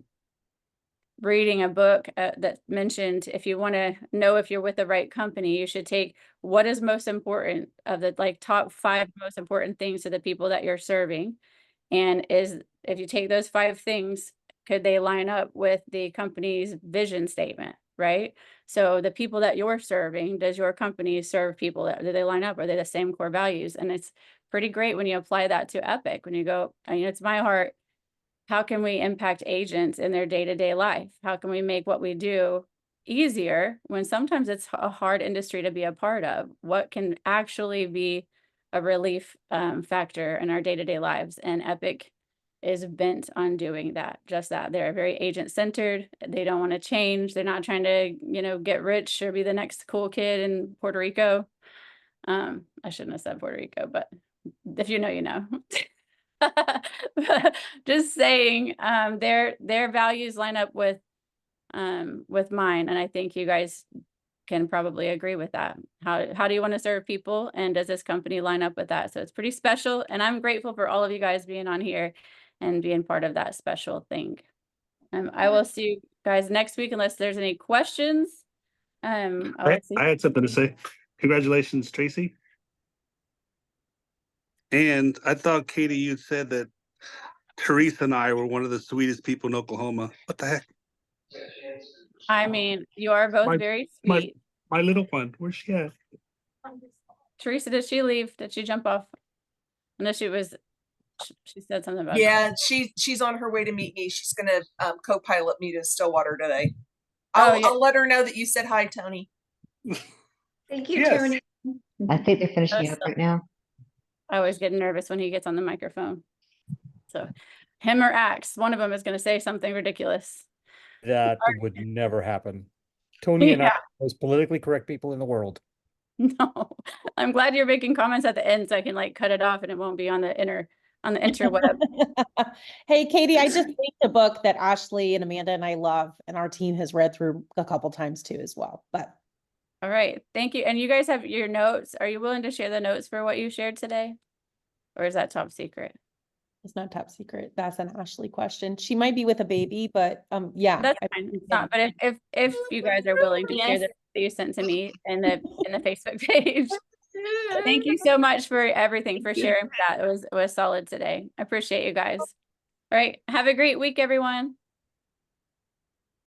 reading a book that mentioned if you want to know if you're with the right company, you should take what is most important of the top 5 most important things to the people that you're serving. And if you take those 5 things, could they line up with the company's vision statement, right? So the people that you're serving, does your company serve people do they line up? Are they the same core values? And it's pretty great when you apply that to Epic, when you go, I mean, it's my heart. How can we impact agents in their day-to-day life? How can we make what we do easier when sometimes it's a hard industry to be a part of? What can actually be a relief factor in our day-to-day lives? And Epic is bent on doing that, just that. They're very agent-centered. They don't want to change. They're not trying to, you know, get rich or be the next cool kid in Puerto Rico. I shouldn't have said Puerto Rico, but if you know, you know. Just saying, their values line up with mine, and I think you guys can probably agree with that. How do you want to serve people, and does this company line up with that? So it's pretty special, and I'm grateful for all of you guys being on here and being part of that special thing. I will see you guys next week unless there's any questions. I had something to say. Congratulations, Tracy. And I thought, Katie, you said that Teresa and I were one of the sweetest people in Oklahoma. What the heck? I mean, you are both very sweet. My little one, where's she at? Teresa, did she leave? Did she jump off? Unless she said something about Yeah, she's on her way to meet me. She's gonna co-pilot me to Stillwater today. Oh, yeah. I'll let her know that you said hi, Tony. Thank you, Yes. Tony. I think they're finishing up right now. I always get nervous when he gets on the microphone. So him or Axe, one of them is going to say something ridiculous. That would never happen. Tony and I Yeah. are the most politically correct people in the world. No, I'm glad you're making comments at the end so I can cut it off and it won't be on the inner on the interweb. Hey, Katie, I just linked a book that Ashley and Amanda and I love, and our team has read through a couple times too as well. But All right, thank you. And you guys have your notes. Are you willing to share the notes for what you shared today? Or is that top secret? it's not top secret. That's an Ashley question. She might be with a baby, but yeah. That's fine. It's not, but if you guys are willing to share Yes. this that you sent to me in the Facebook page. Thank you so much for everything, for sharing that. It was solid today. I appreciate you guys. All right. Have a great week, everyone.